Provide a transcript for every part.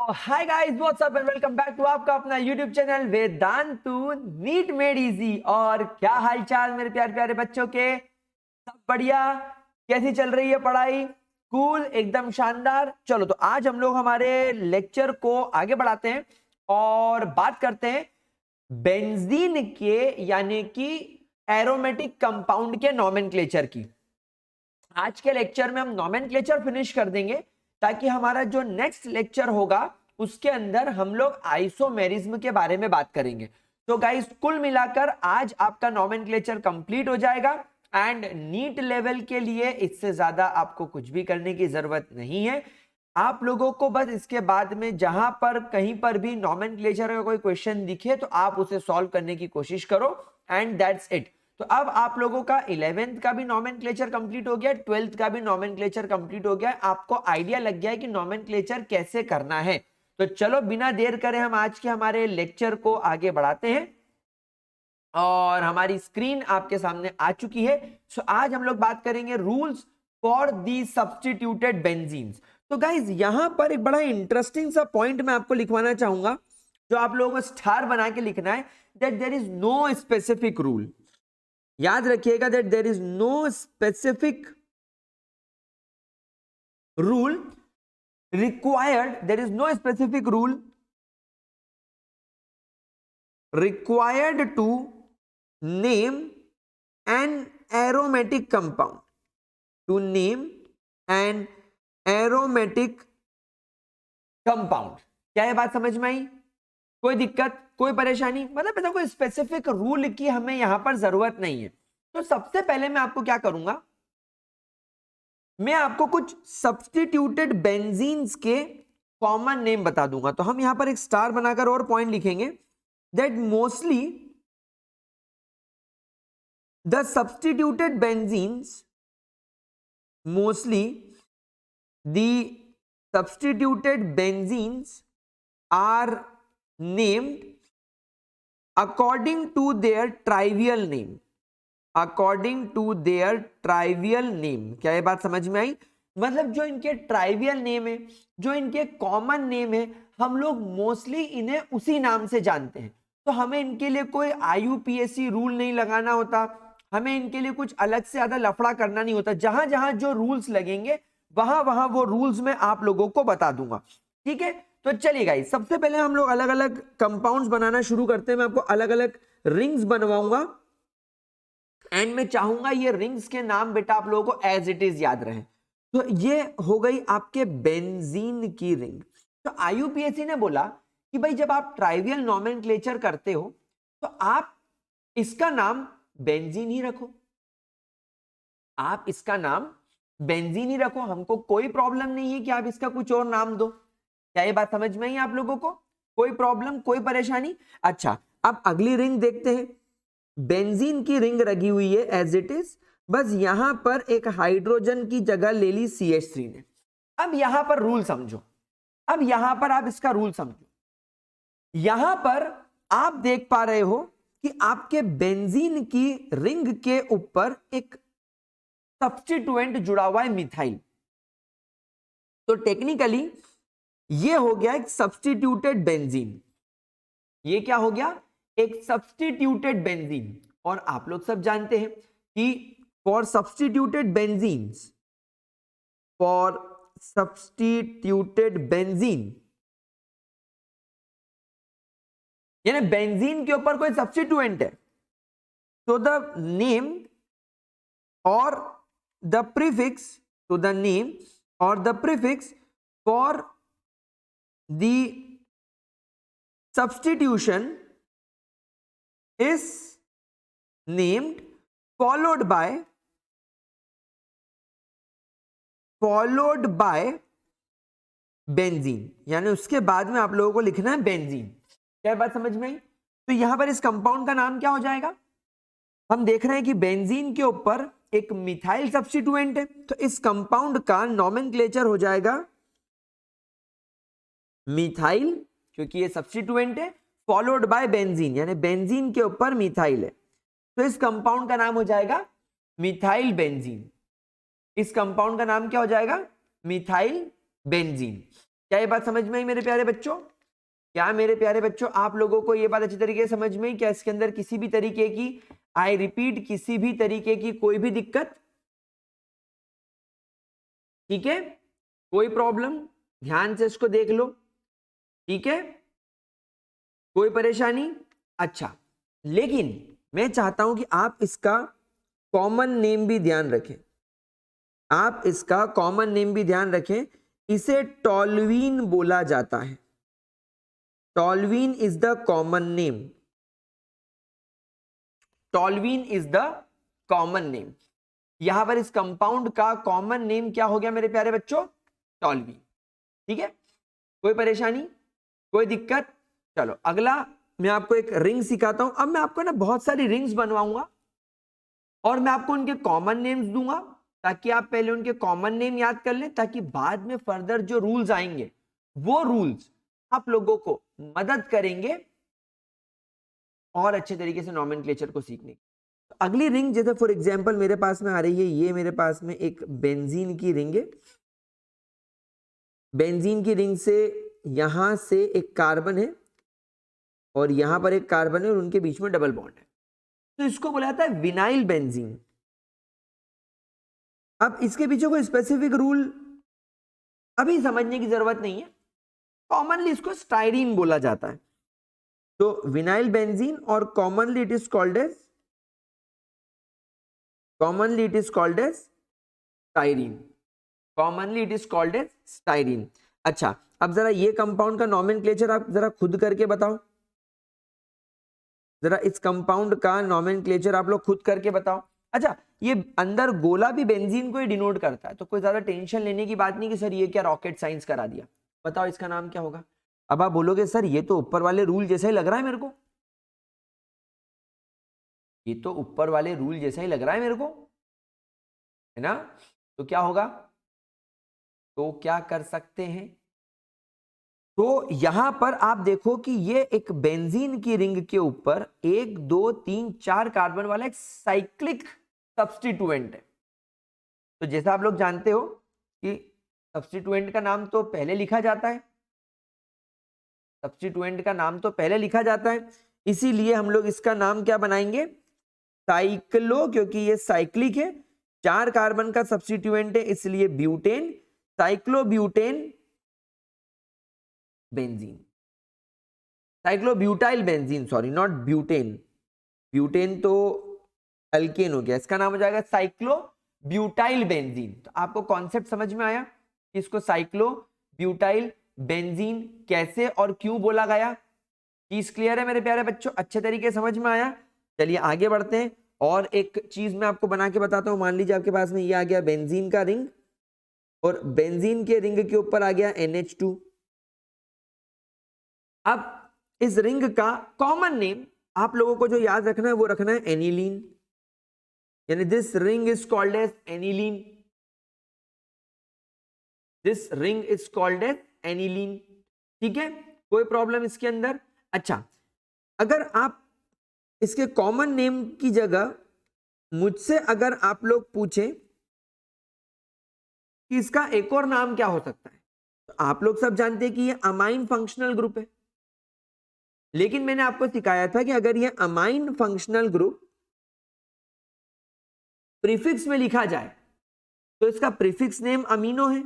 Hi guys, what's up and welcome back to आपका अपना YouTube channel Vedantu NEET made easy. और क्या हालचाल मेरे प्यारे प्यारे बच्चों के, सब बढ़िया? कैसी चल रही है पढ़ाई? कूल, एकदम शानदार। चलो तो आज हम लोग हमारे लेक्चर को आगे बढ़ाते हैं और बात करते हैं बेंजीन के यानी कि एरोमेटिक कंपाउंड के नॉमेनक्लेचर की। आज के लेक्चर में हम नॉमेनक्लेचर फिनिश कर देंगे ताकि हमारा जो नेक्स्ट लेक्चर होगा उसके अंदर हम लोग आइसोमेरिज्म के बारे में बात करेंगे। तो गाइस कुल मिलाकर आज आपका नॉमेनक्लेचर कंप्लीट हो जाएगा एंड नीट लेवल के लिए इससे ज्यादा आपको कुछ भी करने की जरूरत नहीं है। आप लोगों को बस इसके बाद में जहां पर कहीं पर भी नॉमेनक्लेचर का कोई क्वेश्चन दिखे तो आप उसे सॉल्व करने की कोशिश करो एंड दैट्स इट। तो अब आप लोगों का 11th का भी नॉमेनक्लेचर कंप्लीट हो गया, 12th का भी नॉमेनक्लेचर कंप्लीट हो गया। आपको आइडिया लग गया है कि नॉमेनक्लेचर कैसे करना है। तो चलो बिना देर करे हम आज के हमारे लेक्चर को आगे बढ़ाते हैं और हमारी स्क्रीन आपके सामने आ चुकी है। सो आज हम लोग बात करेंगे rules for the substituted benzenes. तो गाइज यहां पर एक बड़ा इंटरेस्टिंग सा पॉइंट मैं आपको लिखवाना चाहूंगा जो आप लोगों को स्टार बना के लिखना है, that there is no specific rule. याद रखिएगा that there is no specific rule required, there is no specific rule required to name an aromatic compound, to name an aromatic compound। क्या ये बात समझ में आई? कोई दिक्कत, कोई परेशानी? मतलब ऐसा कोई स्पेसिफिक रूल की हमें यहां पर जरूरत नहीं है। तो सबसे पहले मैं आपको क्या करूंगा, मैं आपको कुछ सब्स्टिट्यूटेड बेंजीन्स के कॉमन नेम बता दूंगा। तो हम यहां पर एक स्टार बनाकर और पॉइंट लिखेंगे that mostly the substituted benzenes, mostly the substituted benzenes are named according to their trivial name, according to their trivial name. क्या ये बात समझ में आई? मतलब जो इनके ट्राइवियल नेम है, जो इनके कॉमन नेम है, हम लोग मोस्टली इन्हें उसी नाम से जानते हैं। तो हमें इनके लिए कोई आईयूपीएसी रूल नहीं लगाना होता, हमें इनके लिए कुछ अलग से ज्यादा लफड़ा करना नहीं होता। जहां जहां जो रूल्स लगेंगे वहां वहां वो रूल्स मैं आप लोगों को बता दूंगा। ठीक है, तो चलिए गाइस, सबसे पहले हम लोग अलग अलग कंपाउंड्स बनाना शुरू करते हैं। मैं आपको अलग अलग रिंग्स बनवाऊंगा एंड मैं चाहूंगा ये रिंग्स के नाम बेटा आप लोगों को एज इट इज याद रहे। तो ये हो गई आपके बेंजीन की रिंग। तो आईयूपीएसी ने बोला कि भाई जब आप ट्राइवियल नॉमेनक्लेचर करते हो तो आप इसका नाम बेंजीन ही रखो, आप इसका नाम बेंजीन ही रखो, हमको कोई प्रॉब्लम नहीं है कि आप इसका कुछ और नाम दो। क्या ये बात समझ में आई आप लोगों को? कोई प्रॉब्लम, कोई परेशानी? अच्छा, अब अगली रिंग देखते हैं। बेंजीन की रिंग लगी हुई है एज इट इज, बस यहां पर एक हाइड्रोजन की जगह ले ली CH3 ने। अब यहां पर रूल समझो, अब यहां पर आप इसका रूल समझो। यहां पर आप देख पा रहे हो कि आपके बेंजीन की रिंग के ऊपर एक सब्स्टिट्यूएंट जुड़ा हुआ है, मिथाइल। तो टेक्निकली ये हो गया एक सब्स्टिट्यूटेड बेंजीन। ये क्या हो गया? एक सब्स्टिट्यूटेड बेंजीन। और आप लोग सब जानते हैं कि for substituted benzenes, for substituted benzene यानी बेंजीन के ऊपर कोई सब्स्टिट्यूएंट है तो द नेम और द प्रीफिक्स, तो द नेम और the prefix for the substitution is named followed by benzene. यानी उसके बाद में आप लोगों को लिखना है बेंजीन। क्या बात समझ में आई? तो यहां पर इस कंपाउंड का नाम क्या हो जाएगा? हम देख रहे हैं कि बेंजीन के ऊपर एक मिथाइल सब्स्टिट्यूएंट है, तो इस कंपाउंड का नॉमेनक्लेचर हो जाएगा मिथाइल, क्योंकि ये सब्स्टिट्यूएंट है, फॉलोड बाय बेंजीन यानी बेंजीन के ऊपर मिथाइल है, तो इस कंपाउंड का नाम हो जाएगा मिथाइल बेंजीन। इस कंपाउंड का नाम क्या हो जाएगा? Methyl benzene. क्या ये बात समझ में आई मेरे प्यारे बच्चों? क्या मेरे प्यारे बच्चों आप लोगों को ये बात अच्छी तरीके से समझ में आई? क्या इसके अंदर किसी भी तरीके की, आई रिपीट, किसी भी तरीके की कोई भी दिक्कत? ठीक है, कोई प्रॉब्लम? ध्यान से इसको देख लो, ठीक है, कोई परेशानी? अच्छा, लेकिन मैं चाहता हूं कि आप इसका कॉमन नेम भी ध्यान रखें, आप इसका कॉमन नेम भी ध्यान रखें। इसे टॉल्वीन बोला जाता है। Toluene is the common name. Toluene is the common name. यहां पर इस कंपाउंड का कॉमन नेम क्या हो गया मेरे प्यारे बच्चों? टॉल्वीन। ठीक है, कोई परेशानी, कोई दिक्कत? चलो अगला मैं आपको एक रिंग सिखाता हूं। अब मैं आपको ना बहुत सारी रिंग्स बनवाऊंगा और मैं आपको उनके कॉमन नेम्स दूंगा, ताकि आप पहले उनके कॉमन नेम याद कर लें, ताकि बाद में फर्दर जो रूल्स आएंगे वो रूल्स आप लोगों को मदद करेंगे और अच्छे तरीके से नॉमेनक्लेचर को सीखने की। तो अगली रिंग जैसे फॉर एग्जांपल मेरे पास में आ रही है, ये मेरे पास में एक बेंजीन की रिंग है। बेंजीन की रिंग से यहां से एक कार्बन है और यहां पर एक कार्बन है और उनके बीच में डबल बॉन्ड है, तो इसको बोला जाता है विनाइल बेंजीन। अब इसके पीछे कोई स्पेसिफिक रूल अभी समझने की जरूरत नहीं है, कॉमनली इसको स्टाइरीन बोला जाता है। तो विनाइल बेंजीन, और commonly it is called as styrene. Commonly it is called as styrene. अच्छा, अब जरा ये कंपाउंड का नॉमेनक्लेचर आप जरा खुद करके बताओ। जरा इस कंपाउंड का नॉमेनक्लेचर आप लोग खुद करके बताओ। अच्छा, ये अंदर गोला भी बेंजीन को ही डिनोट करता है, तो कोई ज्यादा टेंशन लेने की बात नहीं कि सर ये क्या रॉकेट साइंस करा दिया। बताओ इसका नाम क्या होगा? अब आप बोलोगे सर ये तो ऊपर वाले रूल जैसा ही लग रहा है मेरे को, ये तो ऊपर वाले रूल जैसा ही लग रहा है मेरे को, है ना? तो क्या होगा? तो क्या कर सकते हैं? तो यहां पर आप देखो कि ये एक बेंजीन की रिंग के ऊपर 1 2 3 4 कार्बन वाला एक साइक्लिक सब्स्टिट्यूएंट है। तो जैसा आप लोग जानते हो कि सब्स्टिट्यूएंट का नाम तो पहले लिखा जाता है, सब्स्टिट्यूएंट का नाम तो पहले लिखा जाता है, इसीलिए हम लोग इसका नाम क्या बनाएंगे? साइक्लो, क्योंकि ये साइक्लिक है, 4 कार्बन का सब्स्टिट्यूएंट है, इसलिए butane, cyclobutane benzene, साइक्लोब्यूटाइल benzene, sorry not butane, butane तो अल्केन हो गया, इसका नाम हो जाएगा साइक्लोब्यूटाइल बेंजीन। तो आपको कॉन्सेप्ट समझ में आया कि इसको साइक्लोब्यूटाइल बेंजीन कैसे और क्यों बोला गया? चीज क्लियर है मेरे प्यारे बच्चों? अच्छे तरीके से समझ में आया? चलिए आगे बढ़ते हैं, और एक चीज मैं आपको बना के बताता हूं। मान लीजिए आपके पास में ये आ गया बेंजीन का रिंग, और बेंजीन के रिंग के ऊपर आ गया NH2। अब इस रिंग का कॉमन नेम आप लोगों को जो याद रखना है वो रखना है एनिलीन, यानी this ring is called as aniline, this ring is called as aniline. ठीक है, कोई प्रॉब्लम इसके अंदर? अच्छा, अगर आप इसके कॉमन नेम की जगह मुझसे अगर आप लोग पूछें कि इसका एक और नाम क्या हो सकता है, तो आप लोग सब जानते हैं कि ये अमाइन फंक्शनल ग्रुप है। लेकिन मैंने आपको सिखाया था कि अगर ये अमाइन फंक्शनल ग्रुप प्रीफिक्स में लिखा जाए तो इसका प्रीफिक्स नेम अमीनो है,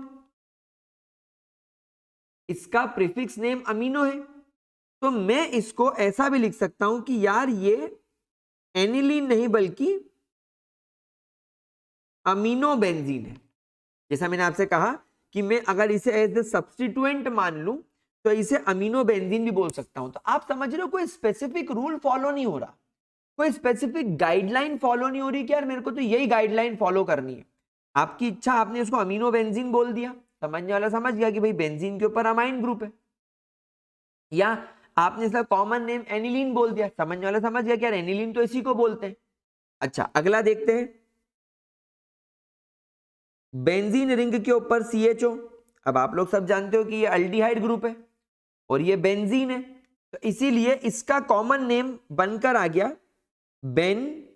इसका प्रीफिक्स नेम अमीनो है। तो मैं इसको ऐसा भी लिख सकता हूं कि यार ये एनिलीन नहीं बल्कि अमीनो बेंजीन है। जैसा मैंने आपसे कहा कि मैं अगर इसे एज ए सब्स्टिट्यूएंट मान लूं तो इसे अमीनो बेंजीन भी बोल सकता हूं। तो आप समझ रहे हो, कोई स्पेसिफिक रूल फॉलो नहीं हो रहा, कोई स्पेसिफिक गाइडलाइन फॉलो नहीं हो रही कि यार मेरे को तो यही गाइडलाइन फॉलो करनी है। आपकी इच्छा, आपने उसको अमीनो बेंजीन बोल दिया, समझने वाला समझ गया कि भाई बेंजीन के ऊपर अमाइन ग्रुप है, या आपने इसका कॉमन नेम एनिलीन बोल दिया, समझने वाला समझ गया कि यार एनिलीन तो इसी को बोलते हैं। अच्छा, अगला देखते हैं, बेंजीन रिंग के ऊपर CHO। अब आप लोग सब जानते हो कि ये अल्डिहाइड ग्रुप है और ये बेंजीन है, तो इसीलिए इसका कॉमन नेम बनकर आ गया बेंजल्डिहाइड,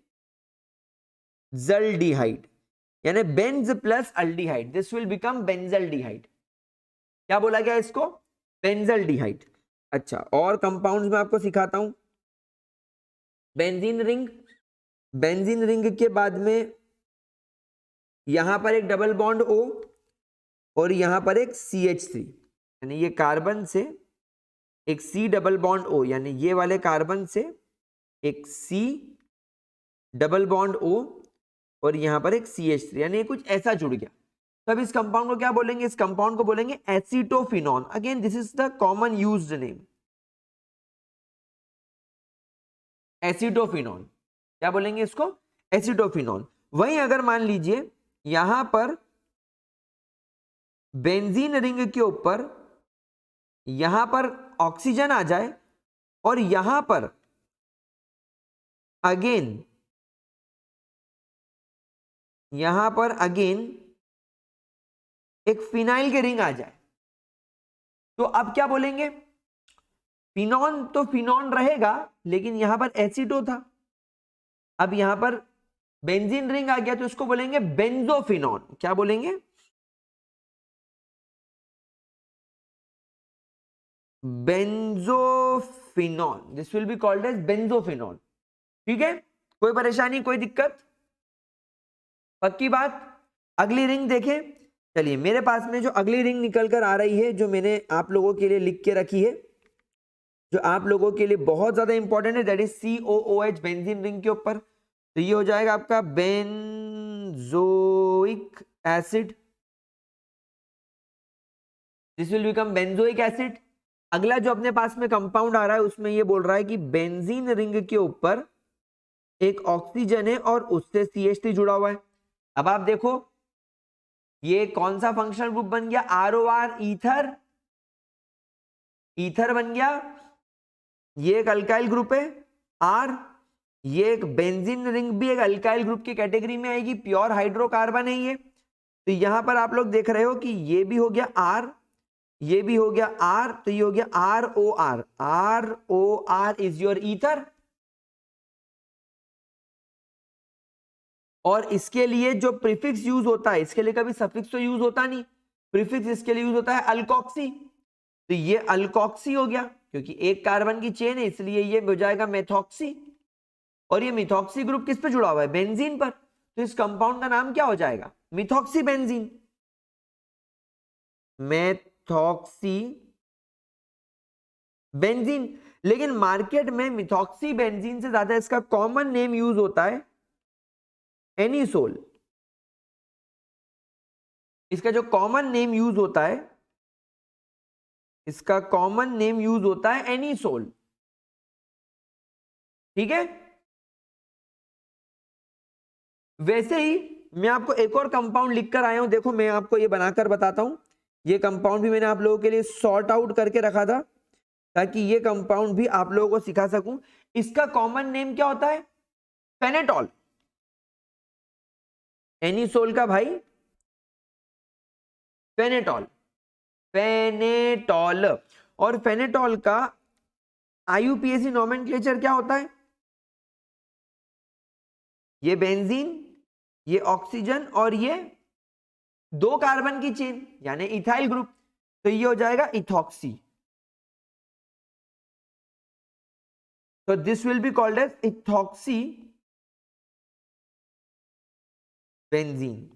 यानी Benz plus aldehyde, this will become benzaldehyde. क्या बोला गया इसको? बेंजल्डिहाइड। अच्छा, और कंपाउंड्स में आपको सिखाता हूं। बेंजीन रिंग, बेंजीन रिंग के बाद में यहां पर एक डबल बॉन्ड O और यहां पर एक CH3, यानी ये कार्बन से एक C डबल बॉन्ड O, यानी ये वाले कार्बन से एक C डबल बॉन्ड O और यहां पर एक CH3, यानी कुछ ऐसा जुड़ गया। तो अब इस कंपाउंड को क्या बोलेंगे? इस कंपाउंड को बोलेंगे acetophenone. Again this is the common used name, acetophenone. क्या बोलेंगे इसको? एसीटोफिनॉन। वहीं अगर मान लीजिए यहां पर बेंजीन रिंग के ऊपर यहां पर ऑक्सीजन आ जाए और यहां पर अगेन एक फिनाइल के रिंग आ जाए, तो अब क्या बोलेंगे? फिनॉन तो फिनॉन रहेगा, लेकिन यहां पर एसिटो था। अब यहां पर बेंजीन रिंग आ गया तो इसको बोलेंगे बेंजोफिनॉन। क्या बोलेंगे? Benzophenone. This will be called as benzophenone. ठीक है, कोई परेशानी, कोई दिक्कत? पक्की बात। अगली रिंग देखें। चलिए, मेरे पास में जो अगली रिंग निकल कर आ रही है, जो मैंने आप लोगों के लिए लिख के रखी है, जो आप लोगों के लिए बहुत ज्यादा इंपॉर्टेंट है, that is COOH benzene ring के ऊपर। तो ये हो जाएगा आपका benzoic acid. This will become benzoic acid. अगला जो अपने पास में कंपाउंड आ रहा है उसमें ये बोल रहा है कि बेंजीन रिंग के ऊपर एक ऑक्सीजन है और उससे CH3 जुड़ा हुआ है। अब आप देखो ये कौन सा फंक्शनल ग्रुप बन गया? ROR, ether. ईथर बन गया। ये एक अल्काइल ग्रुप है R। ये एक बेंजीन रिंग भी एक अल्काइल ग्रुप की कैटेगरी में आएगी, प्योर हाइड्रोकार्बन है ये। तो यहां पर आप लोग देख रहे हो कि ये भी हो गया R, ये भी हो गया R, तो ये हो गया ROR। ROR is your ether. और इसके लिए जो प्रीफिक्स यूज होता है, इसके लिए कभी सफिक्स तो यूज होता नहीं, प्रीफिक्स इसके लिए यूज होता है अल्कोक्सी। तो ये अल्कोक्सी हो गया, क्योंकि एक कार्बन की चेन है इसलिए ये हो जाएगा मेथॉक्सी। और ये मिथॉक्सी ग्रुप किस पे जुड़ा हुआ है? बेंजीन पर। तो इस कंपाउंड का नाम क्या हो जाएगा? Methoxy benzene. Methoxy benzene. लेकिन मार्केट में मिथॉक्सी बेंजीन से ज्यादा इसका कॉमन नेम यूज होता है एनिसोल। इसका जो कॉमन नेम यूज होता है, इसका कॉमन नेम यूज होता है एनिसोल। ठीक है। वैसे ही मैं आपको एक और कंपाउंड लिखकर आया हूं, देखो मैं आपको ये बनाकर बताता हूं। ये कंपाउंड भी मैंने आप लोगों के लिए सॉर्ट आउट करके रखा था, ताकि ये कंपाउंड भी आप लोगों को सिखा सकूं। इसका कॉमन नेम क्या होता है? फेनेटॉल। एनिसोल का भाई फेनेटॉल। फेनेटॉल। और फेनेटॉल का IUPAC नोमेनक्लेचर क्या होता है? ये बेंजीन, ये ऑक्सीजन और ये दो कार्बन की चेन, यानी इथाइल ग्रुप। तो ये हो जाएगा इथॉक्सी। तो this will be called as ethoxy benzene.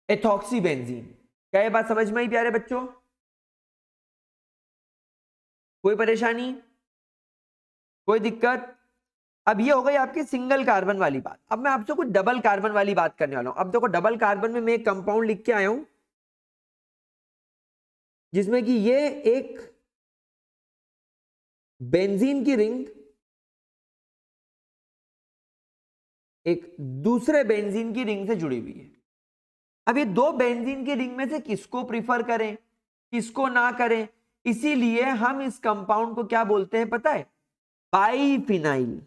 Ethoxy benzene. क्या ये बात समझ में आई प्यारे बच्चों? कोई परेशानी, कोई दिक्कत? अब ये हो गई आपकी सिंगल कार्बन वाली बात। अब मैं आपसे कुछ डबल कार्बन वाली बात करने वाला हूं। अब देखो, डबल कार्बन में मैं एक कंपाउंड लिख के आया हूं, जिसमें कि ये एक बेंजीन की रिंग एक दूसरे बेंजीन की रिंग से जुड़ी हुई है। अब ये दो बेंजीन की रिंग में से किसको प्रीफर करें, किसको ना करें, इसीलिए हम इस कंपाउंड को क्या बोलते हैं पता है? बाइफिनाइल।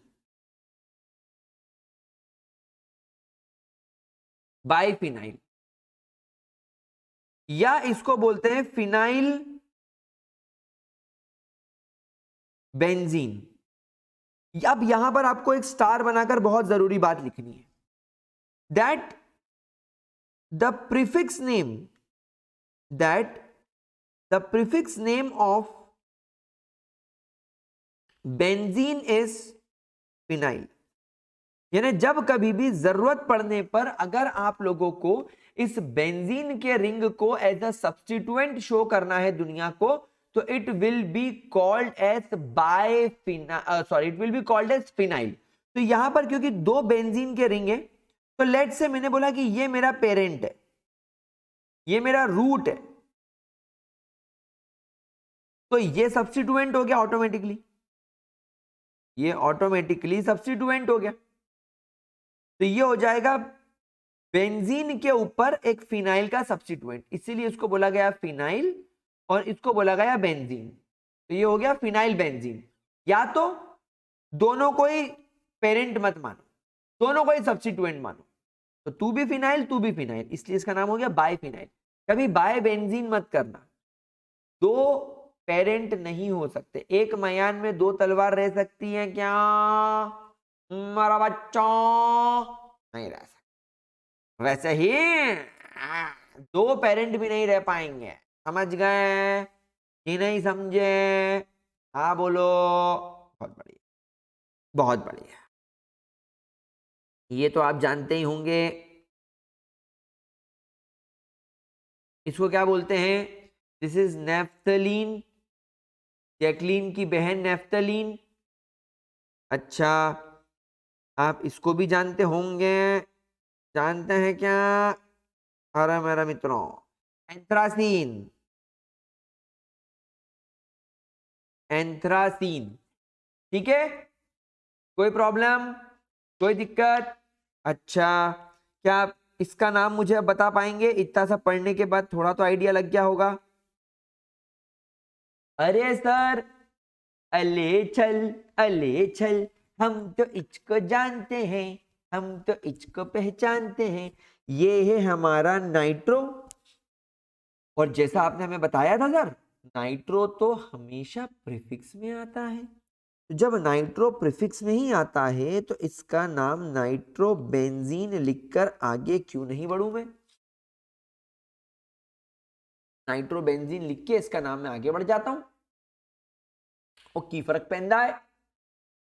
बाइफिनाइल, या इसको बोलते हैं फिनाइल बेंजीन। अब यहां पर आपको एक स्टार बनाकर बहुत जरूरी बात लिखनी है, that the prefix name that the prefix name of benzene is phenyl। यानी जब कभी भी जरूरत पड़ने पर अगर आप लोगों को इस बेंजीन के रिंग को एज अ सब्स्टिट्यूएंट शो करना है दुनिया को, तो it will be called as it will be called as phenyl. तो यहां पर क्योंकि दो बेंजीन के रिंग है, तो लेट से मैंने बोला कि ये मेरा पेरेंट है, ये मेरा रूट है, तो ये सब्स्टिट्यूएंट हो गया ऑटोमेटिकली, ये ऑटोमेटिकली सब्स्टिट्यूएंट हो गया। तो ये हो जाएगा बेंजीन के ऊपर एक फिनाइल का सब्स्टिट्यूएंट, इसीलिए इसको बोला गया फिनाइल और इसको बोला गया बेंजीन। तो ये हो गया फिनाइल बेंजीन। या तो दोनों को ही पेरेंट मत मानो, दोनों को ही सब्स्टिट्यूएंट मानो, तो तू भी फिनाइल तू भी फिनाइल, इसलिए इसका नाम हो गया बाय फिनाइल। कभी बाय बेंजीन मत करना, दो पेरेंट नहीं हो सकते। एक मयान में दो तलवार रह सकती हैं क्या मेरा बच्चों? नहीं रह सकते। वैसे ही दो पेरेंट भी नहीं रह पाएंगे, समझ गए कि नहीं समझे? हाँ बोलो। बहुत बढ़िया, बहुत बढ़िया, ये तो आप जानते ही होंगे। इसको क्या बोलते हैं? दिस इज नेफ्थलीन, जैकलीन की बहन नेफ्थलीन। अच्छा, आप इसको भी जानते होंगे, जानते हैं क्या? अरे मेरा मित्रों, एंथ्रासीन, एंथ्रासीन। ठीक है, कोई प्रॉब्लम, कोई दिक्कत? अच्छा, क्या आप इसका नाम मुझे बता पाएंगे? इतना सब पढ़ने के बाद थोड़ा तो आइडिया लग गया होगा। अरे सर, अले चल, हम तो इसको जानते हैं, हम तो इसको पहचानते हैं, ये है हमारा नाइट्रो। और जैसा आपने हमें बताया था सर, नाइट्रो तो हमेशा प्रीफिक्स में आता है, तो जब नाइट्रो प्रीफिक्स में ही आता है तो इसका नाम नाइट्रोबेंजीन लिखकर आगे क्यों नहीं बढ़ूं मैं? नाइट्रोबेंजीन लिख के इसका नाम मैं आगे बढ़ जाता हूं। और की फर्क पैंदा है?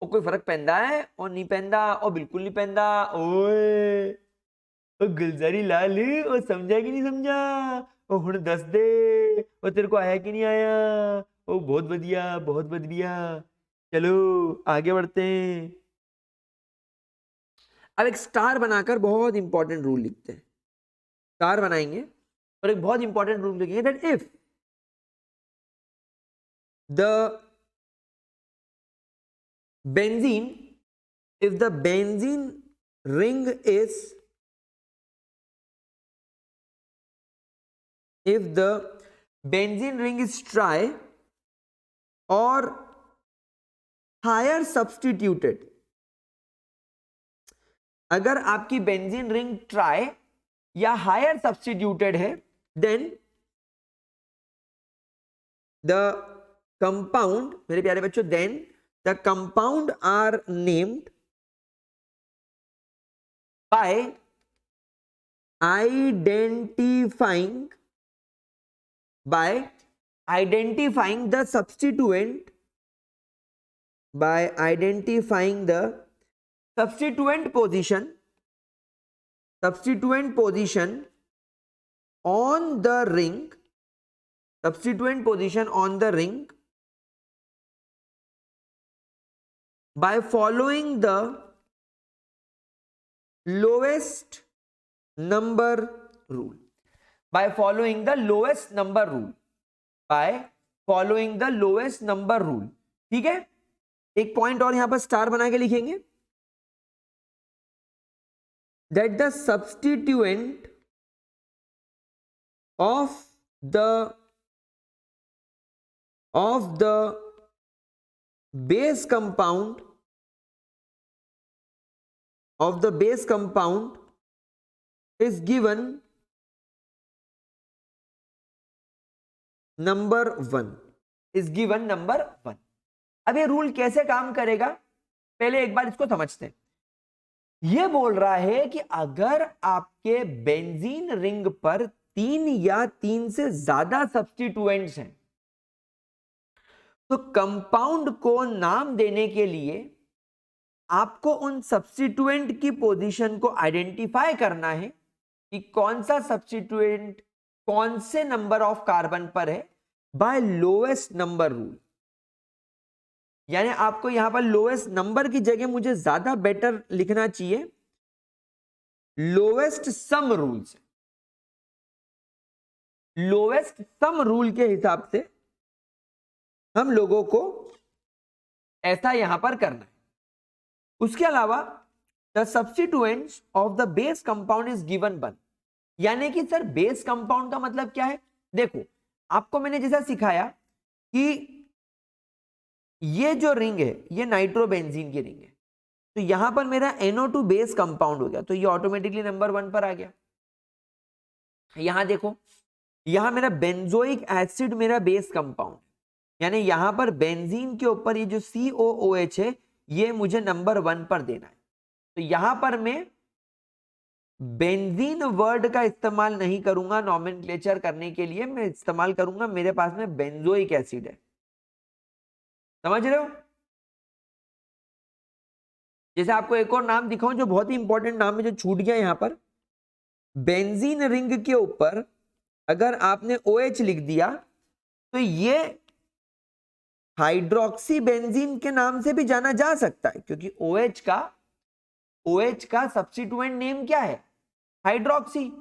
और कोई फर्क पैंदा है? और नहीं पैंदा, और बिल्कुल नहीं पैंदा। ओए ओ गुलजारी लाल, ओ समझा कि नहीं समझा? ओ हुण दस दे, ओ तेरे को आया कि नहीं आया? ओ बहुत बढ़िया, बहुत बढ़िया। चलो आगे बढ़ते हैं। अब एक स्टार बनाकर बहुत इंपॉर्टेंट रूल लिखते हैं। स्टार बनाएंगे और एक बहुत इंपॉर्टेंट रूल लिखेंगे that if the benzene, if the benzene ring is, if the benzene ring is tri or higher substituted, अगर आपकी बेंजीन रिंग ट्राई या हायर सब्स्टिट्यूटेड है, देन द कंपाउंड, मेरे प्यारे बच्चों, then the compound are named by identifying the substituent, by identifying the substituent position on the ring, substituent position on the ring by following the lowest number rule, by following the lowest number rule, by following the lowest number rule। ठीक है, एक point और यहां पर star बना के लिखेंगे, that the substituent of the base compound is given number 1, is given number 1। अब ये रूल कैसे काम करेगा, पहले एक बार इसको समझते हैं। ये बोल रहा है कि अगर आपके बेंजीन रिंग पर तीन या तीन से ज्यादा सब्स्टिट्यूएंट्स हैं तो कंपाउंड को नाम देने के लिए आपको उन सब्स्टिट्यूएंट की पोजीशन को आइडेंटिफाई करना है कि कौन सा सब्स्टिट्यूएंट कौन से नंबर ऑफ कार्बन पर है बाय लोएस्ट नंबर रूल। यानी आपको यहां पर लोएस्ट नंबर की जगह मुझे ज्यादा बेटर लिखना चाहिए लोएस्ट सम रूल से। लोएस्ट सम रूल के हिसाब से हम लोगों को ऐसा यहां पर करना है। उसके अलावा the substituents of the base compound is given one. यानी कि सर बेस कंपाउंड का मतलब क्या है? देखो आपको मैंने जैसा सिखाया कि ये जो रिंग है ये नाइट्रोबेंजीन की रिंग है, तो यहां पर मेरा NO2 बेस कंपाउंड हो गया, तो ये ऑटोमेटिकली नंबर 1 पर आ गया। यहां देखो, यहां मेरा बेंजोइक एसिड मेरा बेस कंपाउंड, यानी यहां पर बेंजीन के ऊपर ये जो COOH है ये मुझे नंबर 1 पर देना है। तो यहां पर मैं बेंजीन वर्ड का इस्तेमाल नहीं करूंगा नॉमेनक्लेचर करने के लिए, मैं इस्तेमाल करूंगा मेरे पास में बेंजोइक एसिड है। समझ रहे हो? जैसे आपको एक और नाम दिखाऊं जो बहुत ही इंपॉर्टेंट नाम है जो छूट गया यहां पर, बेंजीन रिंग के ऊपर अगर आपने OH लिख दिया तो ये हाइड्रोक्सी बेंजीन के नाम से भी जाना जा सकता है, क्योंकि OH का सब्स्टिट्यूएंट नेम क्या है? हाइड्रोक्सी,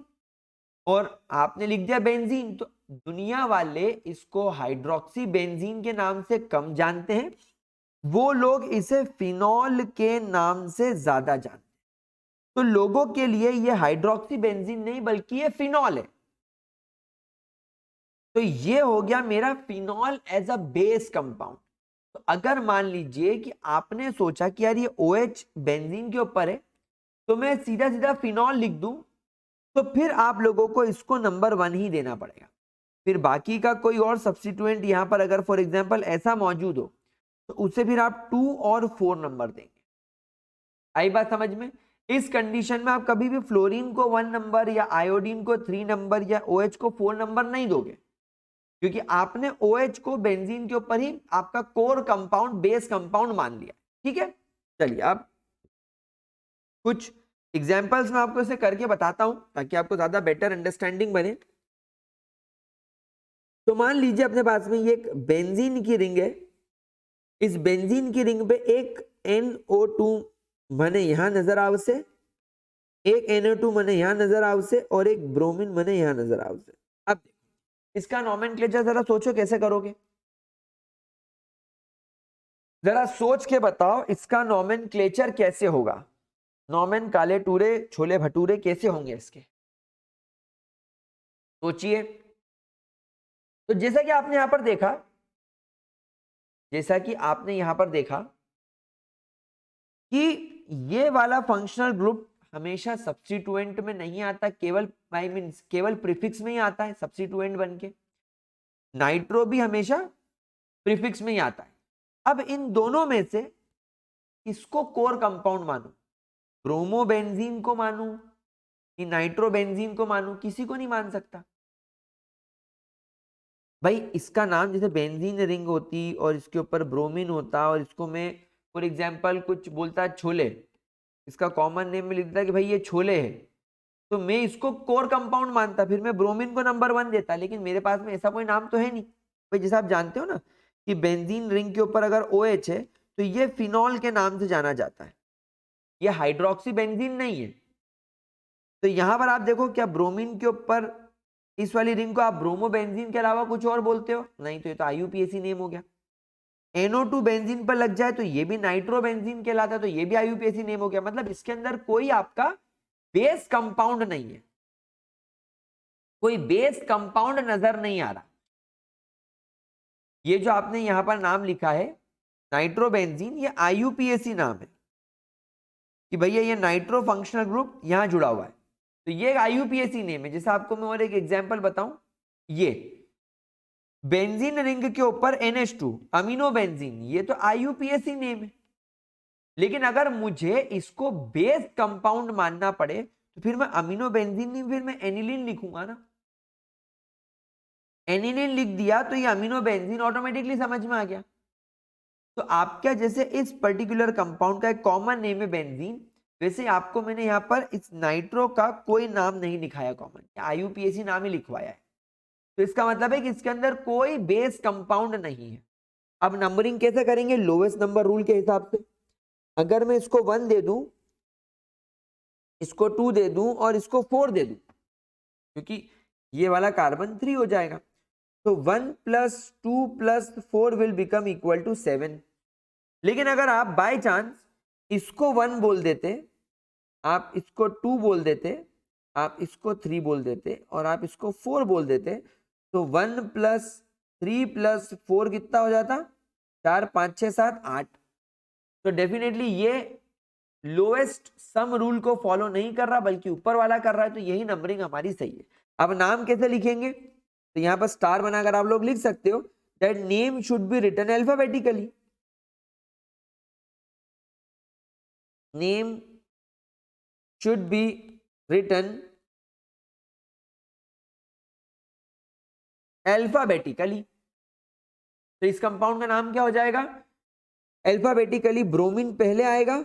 और आपने लिख दिया बेंजीन, तो दुनिया वाले इसको हाइड्रोक्सी बेंजीन के नाम से कम जानते हैं, वो लोग इसे फिनॉल के नाम से ज्यादा जानते हैं। तो लोगों के लिए ये हाइड्रोक्सी बेंजीन नहीं बल्कि ये फिनॉल है। तो ये हो गया मेरा phenol as a base compound. तो अगर मान लीजिए कि आपने सोचा कि यार ये OH बेंजीन के ऊपर है तो मैं सीधा सीधा फिनॉल लिख दूं, तो फिर आप लोगों को इसको नंबर 1 ही देना पड़ेगा। फिर बाकी का कोई और सब्स्टिट्यूएंट यहां पर अगर फॉर एग्जांपल ऐसा मौजूद हो तो उसे फिर आप 2 और 4 नंबर देंगे। आई बात समझ में? इस कंडीशन में आप कभी भी फ्लोरीन को 1 नंबर या आयोडीन को 3 नंबर या OH को 4 नंबर नहीं दोगे, क्योंकि आपने OH को बेंजीन के ऊपर ही आपका कोर कंपाउंड बेस कंपाउंड मान लिया। ठीक है, चलिए अब कुछ एग्जांपल्स में आपको इसे करके बताता हूं ताकि आपको ज्यादा बेटर अंडरस्टैंडिंग बने। तो मान लीजिए अपने पास में ये एक बेंजीन की रिंग है, इस बेंजीन की रिंग पे एक NO2 मने यहां नजर आवसे, एक NO2 मने यहां नजर आवसे और एक ब्रोमीन मने यहां नजर आवसे। अब इसका नॉमेनक्लेचर जरा सोचो कैसे करोगे, जरा सोच के बताओ इसका नॉमेनक्लेचर कैसे होगा। नॉमेन काले टूरे छोले भटूरे कैसे होंगे इसके, सोचिए। तो जैसा कि आपने यहां पर देखा, कि ये वाला फंक्शनल ग्रुप हमेशा सब्स्टिट्यूएंट में नहीं आता, केवल केवल प्रीफिक्स में ही आता है सब्स्टिट्यूएंट बनके। नाइट्रो भी हमेशा प्रीफिक्स में ही आता है। अब इन दोनों में से किसको कोर कंपाउंड मानूं? ब्रोमोबेंजीन को मानूं कि नाइट्रोबेंजीन को मानूं? किसी को नहीं मान सकता भाई। इसका नाम जैसे बेंजीन रिंग होती और इसके ऊपर ब्रोमीन होता और इसको मैं फॉर एग्जांपल कुछ बोलता छोले, इसका कॉमन नेम में लिखता कि भाई ये छोले है, तो मैं इसको कोर कंपाउंड मानता, फिर मैं ब्रोमीन को नंबर 1 देता। लेकिन मेरे पास में ऐसा कोई नाम तो है नहीं भाई। जैसे आप जानते हो ना कि बेंजीन रिंग के ऊपर अगर OH है तो ये फिनॉल के नाम से जाना जाता है, ये हाइड्रोक्सी बेंजीन नहीं है। तो यहां पर आप देखो क्या ब्रोमीन के ऊपर इस वाली रिंग को आप ब्रोमोबेंजीन के अलावा कुछ और बोलते हो? नहीं, तो ये तो IUPAC नेम हो गया। NO2 बेंजीन पर लग जाए तो ये भी नाइट्रोबेंजीन कहलाता है, तो ये भी IUPAC नेम हो गया। मतलब इसके अंदर कोई आपका बेस कंपाउंड नहीं है, कोई बेस कंपाउंड नजर नहीं आ रहा। ये जो आपने यहां पर नाम लिखा है नाइट्रोबेंजीन, ये IUPAC नाम है कि भैया ये नाइट्रो फंक्शनल ग्रुप यहां जुड़ा हुआ है, तो ये IUPAC नेम है। जैसे आपको मैं और एक एग्जांपल बताऊं, ये बेंजीन रिंग के ऊपर NH2 अमीनो बेंजीन, ये तो IUPAC नेम है। लेकिन अगर मुझे इसको बेस कंपाउंड मानना पड़े तो फिर मैं अमीनो बेंजीन नहीं, फिर मैं एनिलीन लिखूंगा ना। एनिलीन लिख दिया तो ये अमीनो बेंजीन ऑटोमेटिकली समझ में आ गया। तो आपका जैसे इस पर्टिकुलर कंपाउंड का एक कॉमन नेम है बेंजीन, वैसे आपको मैंने यहाँ पर इस नाइट्रो का कोई नाम नहीं लिखाया कॉमन, IUPAC नाम ही लिखवाया है। तो इसका मतलब है कि इसके अंदर कोई बेस कंपाउंड नहीं है। अब नंबरिंग कैसे करेंगे? लोवेस्ट नंबर रूल के हिसाब से। अगर मैं इसको 1 दे दूं, इसको 2 दे दूं और इसको 4 दे दूं, क्योंकि ये वाला कार्बन 3 हो जाएगा, तो 1 + 2 + 4 विल बिकम इक्वल टू 7। लेकिन अगर आप बाय चांस इसको 1 बोल देते, आप इसको 2 बोल देते, आप इसको 3 बोल देते और आप इसको 4 बोल देते, तो 1 + 3 + 4 कितना हो जाता? 4 5 6 7 8। तो डेफिनेटली ये लोएस्ट सम रूल को फॉलो नहीं कर रहा बल्कि ऊपर वाला कर रहा है, तो यही नंबरिंग हमारी सही है। अब नाम कैसे लिखेंगे? तो यहां पर स्टार बनाकर आप लोग लिख सकते हो that name should be written alphabetically. Name should be written alphabetically। तो इस कंपाउंड का नाम क्या हो जाएगा? अल्फाबेटिकली ब्रोमीन पहले आएगा,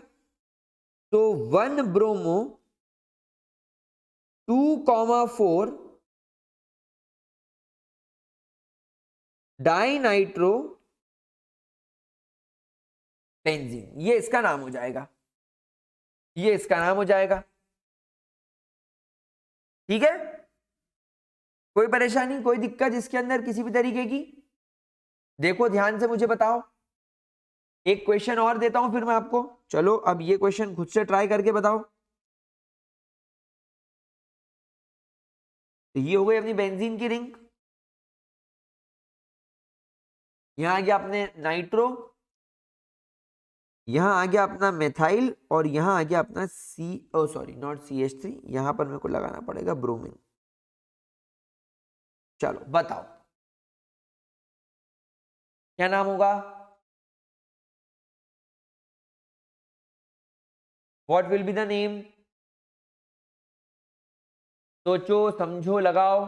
तो 1 ब्रोमो 2,4 डाइनाइट्रो बेंजीन, ये इसका नाम हो जाएगा, ये इसका नाम हो जाएगा। ठीक है, कोई परेशानी, कोई दिक्कत इसके अंदर किसी भी तरीके की? देखो ध्यान से मुझे बताओ। एक क्वेश्चन और देता हूं फिर मैं आपको, चलो अब ये क्वेश्चन खुद से ट्राई करके बताओ। तो ये हो गई अपनी बेंजीन की रिंग। यहां आ गया अपने नाइट्रो, यहां आ गया अपना मेथाइल और यहां आ गया अपना नॉट CH3, यहां पर मेरे को लगाना पड़ेगा ब्रोमीन। चलो बताओ क्या नाम होगा? What will be the name? सोचो समझो लगाओ।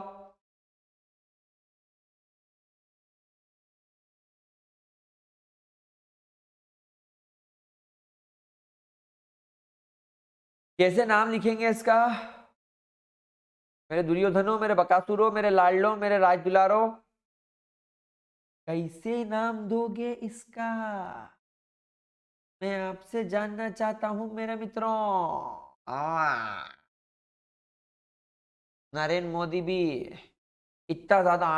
कैसे नाम लिखेंगे इसका? मेरे दुर्योधनो, मेरे बकासुरो, मेरे लाडलो, मेरे राज दुलारो, कैसे नाम दोगे इसका? मैं आपसे जानना चाहता हूं मेरे मित्रों। नरेंद्र मोदी भी इतना ज्यादा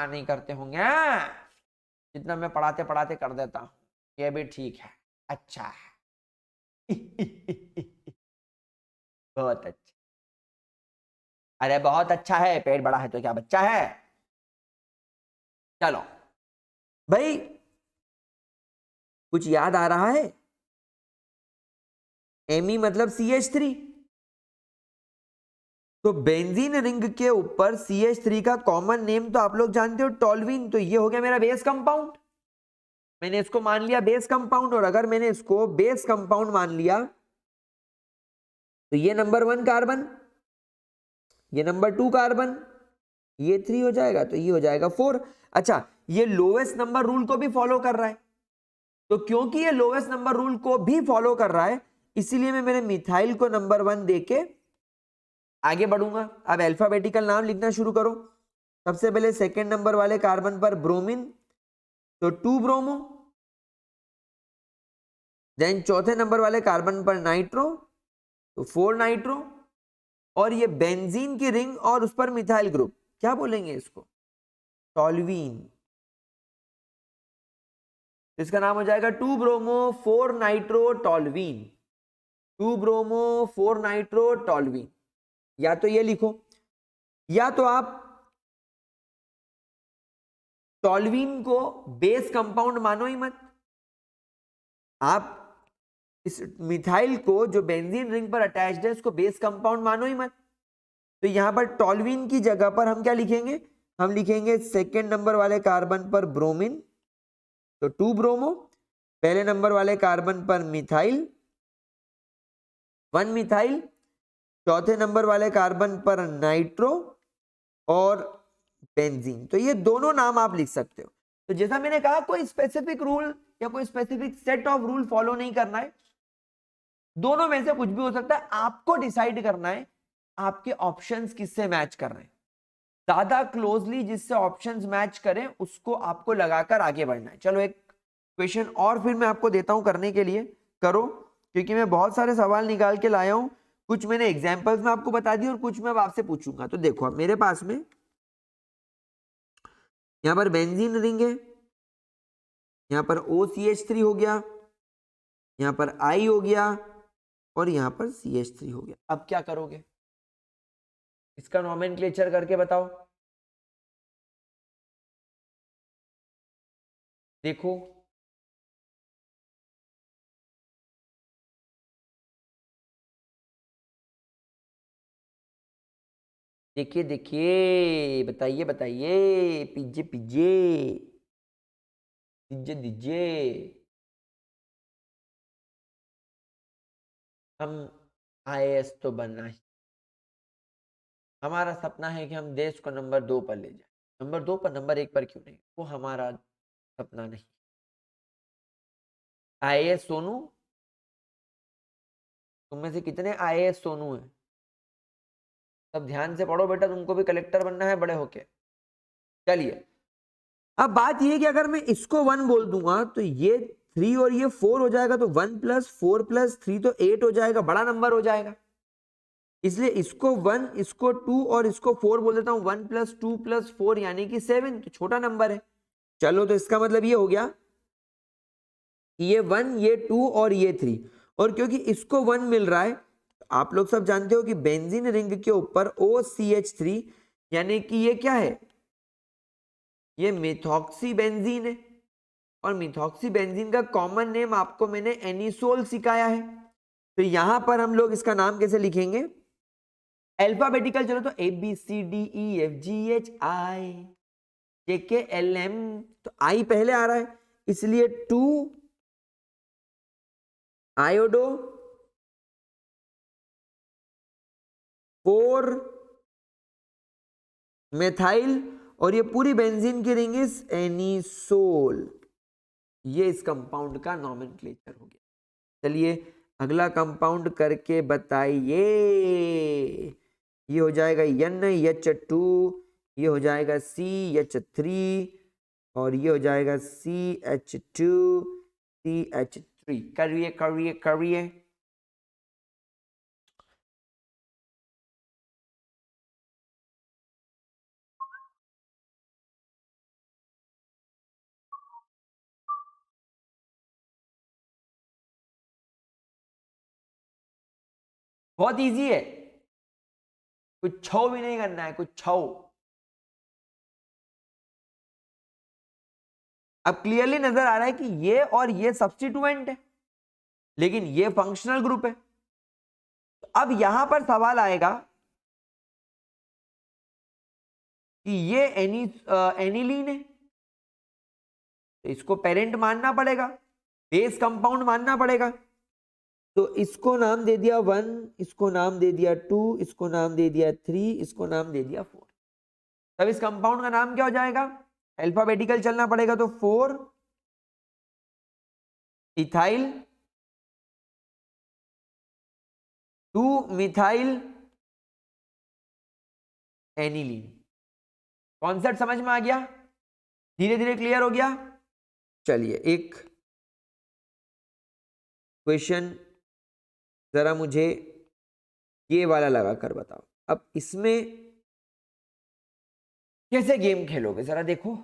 नहीं करते होंगे जितना मैं पढ़ाते पढ़ाते कर देता हूं। ये भी ठीक है, अच्छा है। बहुत अच्छा। अरे बहुत अच्छा है, पेट बड़ा है तो क्या बच्चा है? चलो भाई, कुछ याद आ रहा है? Me मतलब CH3, तो बेंजीन रिंग के ऊपर CH3 का कॉमन नेम तो आप लोग जानते हो, टोल्यूइन। तो ये हो गया मेरा बेस कंपाउंड, मैंने इसको मान लिया बेस कंपाउंड। और अगर मैंने इसको बेस कंपाउंड मान लिया तो ये नंबर 1 कार्बन, ये नंबर 2 कार्बन, ये 3 हो जाएगा, तो ये हो जाएगा 4। अच्छा, ये लोवेस्ट नंबर रूल को भी फॉलो कर रहा है, तो क्योंकि ये लोवेस्ट नंबर रूल को भी फॉलो कर रहा है इसीलिए मैं मेरे मिथाइल को नंबर 1 देके आगे बढ़ूंगा। अब अल्फाबेटिकल नाम लिखना शुरू करो। सबसे पहले सेकंड नंबर वाले कार्बन पर ब्रोमीन, तो 2 ब्रोमो। देन चौथे नंबर वाले कार्बन पर नाइट्रो, तो 4 नाइट्रो। और ये बेंजीन की रिंग और उस पर मिथाइल ग्रुप, क्या बोलेंगे इसको? टोल्यूइन। इसका नाम हो जाएगा 2 bromo 4 nitro toluene. 2 bromo 4 nitro toluene. या तो ये लिखो, या तो आप टोल्यूइन को बेस कंपाउंड मानो ही मत, आप इस मिथाइल को जो बेंजीन रिंग पर अटैच्ड है उसको बेस कंपाउंड मानो ही मत। तो यहां पर टोल्यूइन की जगह पर हम क्या लिखेंगे? हम लिखेंगे सेकेंड नंबर वाले कार्बन पर ब्रोमीन, तो 2 ब्रोमो। पहले नंबर वाले कार्बन पर मिथाइल, 1 मिथाइल। चौथे नंबर वाले कार्बन पर नाइट्रो और बेंजीन। तो ये दोनों नाम आप लिख सकते हो। तो जैसा मैंने कहा, कोई स्पेसिफिक रूल या कोई specific set of rule follow नहीं करना है, दोनों में से कुछ भी हो सकता है। आपको डिसाइड करना है आपके ऑप्शंस किससे मैच कर रहे हैं, ज्यादा क्लोजली जिससे ऑप्शंस मैच करें उसको आपको लगाकर आगे बढ़ना है। चलो एक क्वेश्चन और फिर मैं आपको देता हूं करने के लिए, करो, क्योंकि मैं बहुत सारे सवाल निकाल के लाया हूं, कुछ मैंने एग्जांपल्स में आपको बता दिए और कुछ मैं आपसे पूछूंगा। तो देखो अब मेरे पास में यहां पर बेंजीन रिंग है, यहां पर OCH3 हो गया, यहां पर I हो गया और यहां पर CH3 हो गया। अब क्या करोगे, इसका नोमेनक्लेचर करके बताओ। देखो देखिए देखिए, बताइए बताइए, पीजिए पीजिए, दीजिए दीजिए। हम IAS तो बनना है, हमारा सपना है कि हम देश को नंबर 2 पर ले जाए। नंबर 2 पर, नंबर 1 पर क्यों नहीं, वो हमारा सपना नहीं। IAS सोनू, तुम में से कितने IAS सोनू हैं? सब ध्यान से पढ़ो बेटा, तुमको भी कलेक्टर बनना है बड़े होके। चलिए, अब बात ये है कि अगर मैं इसको 1 बोल दूंगा तो ये 3 और ये 4 हो जाएगा, तो 1 + 4 + 3 तो 8 हो जाएगा, बड़ा नंबर हो जाएगा। इसलिए इसको 1, इसको 2 और इसको 4 बोल देता हूं। 1 + 2 + 4 यानी कि 7, तो छोटा नंबर है। चलो, तो इसका मतलब ये हो गया कि ये 1, ये 2 और ये 3, और क्योंकि इसको 1 मिल रहा है, आप लोग सब जानते हो कि बेंजीन रिंग के ऊपर OCH3 यानी कि ये क्या है, ये मिथॉक्सी बेंजीन है। और मिथॉक्सी बेंजीन का कॉमन नेम आपको मैंने एनिसोल सिखाया है। तो यहां पर हम लोग इसका नाम कैसे लिखेंगे, अल्फाबेटिकल। चलो, तो ABCDEFGHIJKLM, तो I पहले आ रहा है, इसलिए 2 आयोडो, 4 मेथाइल, और ये पूरी बेंजीन की रिंग इज एनिसोल। ये इस कंपाउंड का नॉमेनक्लेचर हो गया। चलिए अगला कंपाउंड करके बताइए। ये हो जाएगा NH2, ये हो जाएगा CH3 और ये हो जाएगा CH2CH3। करिए करिए करिए। बहुत इजी है, कुछ छो भी नहीं करना है, कुछ छो। अब क्लियरली नजर आ रहा है कि ये और ये सब्स्टिट्यूएंट है, लेकिन ये फंक्शनल ग्रुप है। तो अब यहां पर सवाल आएगा कि ये एनिलीन है, तो इसको पेरेंट मानना पड़ेगा, बेस कंपाउंड मानना पड़ेगा। तो इसको नाम दे दिया 1, इसको नाम दे दिया 2, इसको नाम दे दिया 3, इसको नाम दे दिया 4। तब इस कंपाउंड का नाम क्या हो जाएगा, अल्फाबेटिकल चलना पड़ेगा, तो 4 इथाइल, 2 मिथाइल एनिलीन। कॉन्सेप्ट समझ में आ गया, धीरे धीरे क्लियर हो गया। चलिए एक क्वेश्चन जरा मुझे ये वाला लगा कर बताओ। अब इसमें कैसे गेम खेलोगे जरा देखो।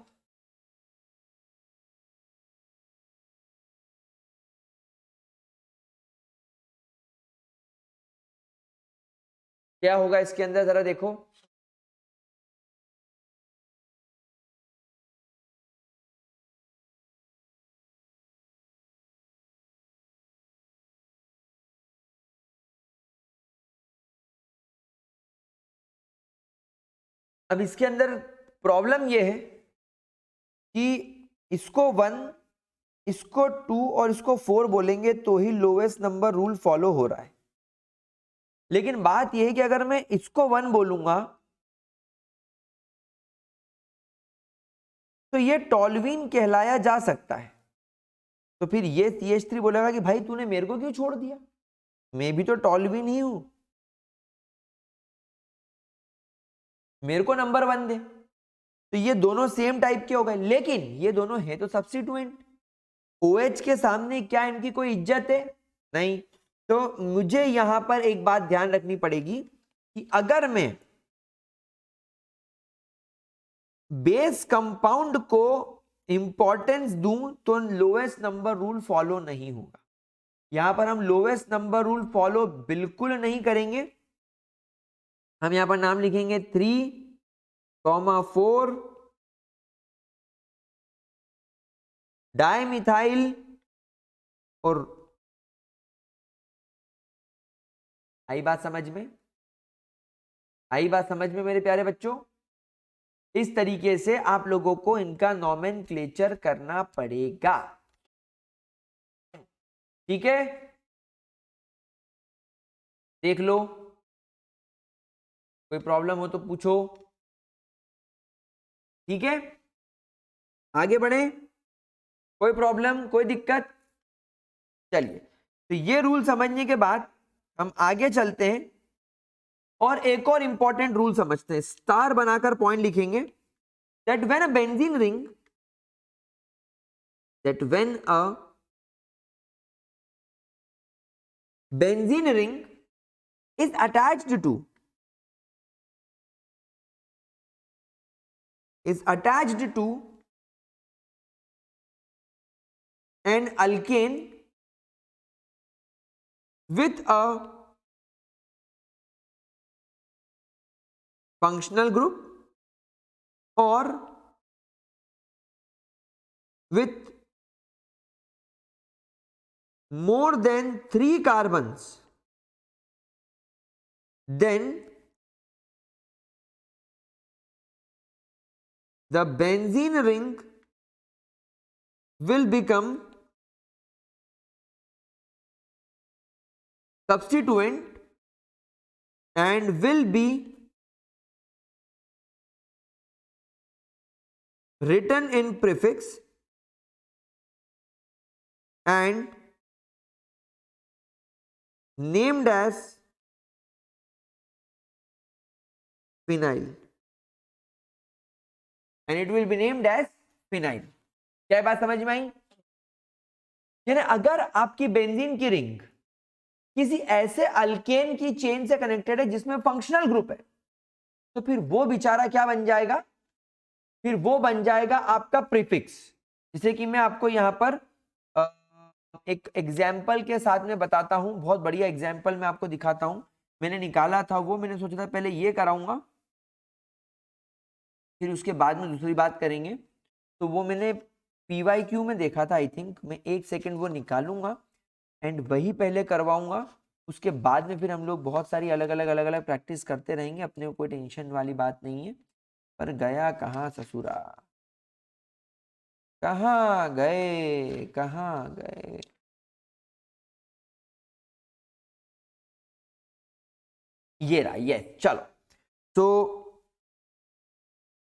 क्या होगा इसके अंदर जरा देखो। अब इसके अंदर प्रॉब्लम ये है कि इसको 1, इसको 2 और इसको 4 बोलेंगे तो ही लोवेस्ट नंबर रूल फॉलो हो रहा है। लेकिन बात यह है कि अगर मैं इसको 1 बोलूंगा तो ये टॉल्वीन कहलाया जा सकता है। तो फिर ये CH3 बोलेगा कि भाई तूने मेरे को क्यों छोड़ दिया, मैं भी तो टॉल्वीन ही हूं, मेरे को नंबर 1 दे। तो ये दोनों सेम टाइप के हो गए, लेकिन ये दोनों है तो सब्स्टिट्यूएंट। OH के सामने क्या इनकी कोई इज्जत है? नहीं। तो मुझे यहां पर एक बात ध्यान रखनी पड़ेगी कि अगर मैं बेस कंपाउंड को इंपॉर्टेंस दूं तो लोएस्ट नंबर रूल फॉलो नहीं होगा। यहां पर हम लोएस्ट नंबर रूल फॉलो बिल्कुल नहीं करेंगे। हम यहां पर नाम लिखेंगे 3,4 डाइमिथाइल और आई बात समझ में? आई बात समझ में मेरे प्यारे बच्चों? इस तरीके से आप लोगों को इनका नॉमेनक्लेचर करना पड़ेगा, ठीक है? देख लो, कोई प्रॉब्लम हो तो पूछो, ठीक है? आगे बढ़े, कोई प्रॉब्लम, कोई दिक्कत? चलिए, तो ये रूल समझने के बाद हम आगे चलते हैं और एक और इंपॉर्टेंट रूल समझते हैं। स्टार बनाकर पॉइंट लिखेंगे that when a benzene ring is attached to an alkane with a functional group or with more than 3 carbons, then the benzene ring will become substituent and will be written in prefix and named as phenyl, and it will be named as phenyl। क्या बात समझ में आई? यानी अगर आपकी benzene की ring किसी ऐसे अल्केन की चेन से कनेक्टेड है जिसमें फंक्शनल ग्रुप है, तो फिर वो बेचारा क्या बन जाएगा? फिर वो बन जाएगा आपका प्रीफिक्स। जैसे कि मैं आपको यहां पर एक एग्जाम्पल के साथ में बताता हूं, बहुत बढ़िया एग्जाम्पल मैं आपको दिखाता हूं। मैंने निकाला था वो, मैंने सोचा था पहले ये कराऊंगा, फिर उसके बाद में दूसरी बात करेंगे। तो वो मैंने PYQ में देखा था, आई थिंक। मैं 1 सेकेंड वो निकालूंगा एंड वही पहले करवाऊंगा, उसके बाद में फिर हम लोग बहुत सारी अलग अलग प्रैक्टिस करते रहेंगे। अपने को कोई टेंशन वाली बात नहीं है। पर गया कहाँ ससुरा, कहाँ गए, कहाँ गए? ये रहा, ये। चलो, तो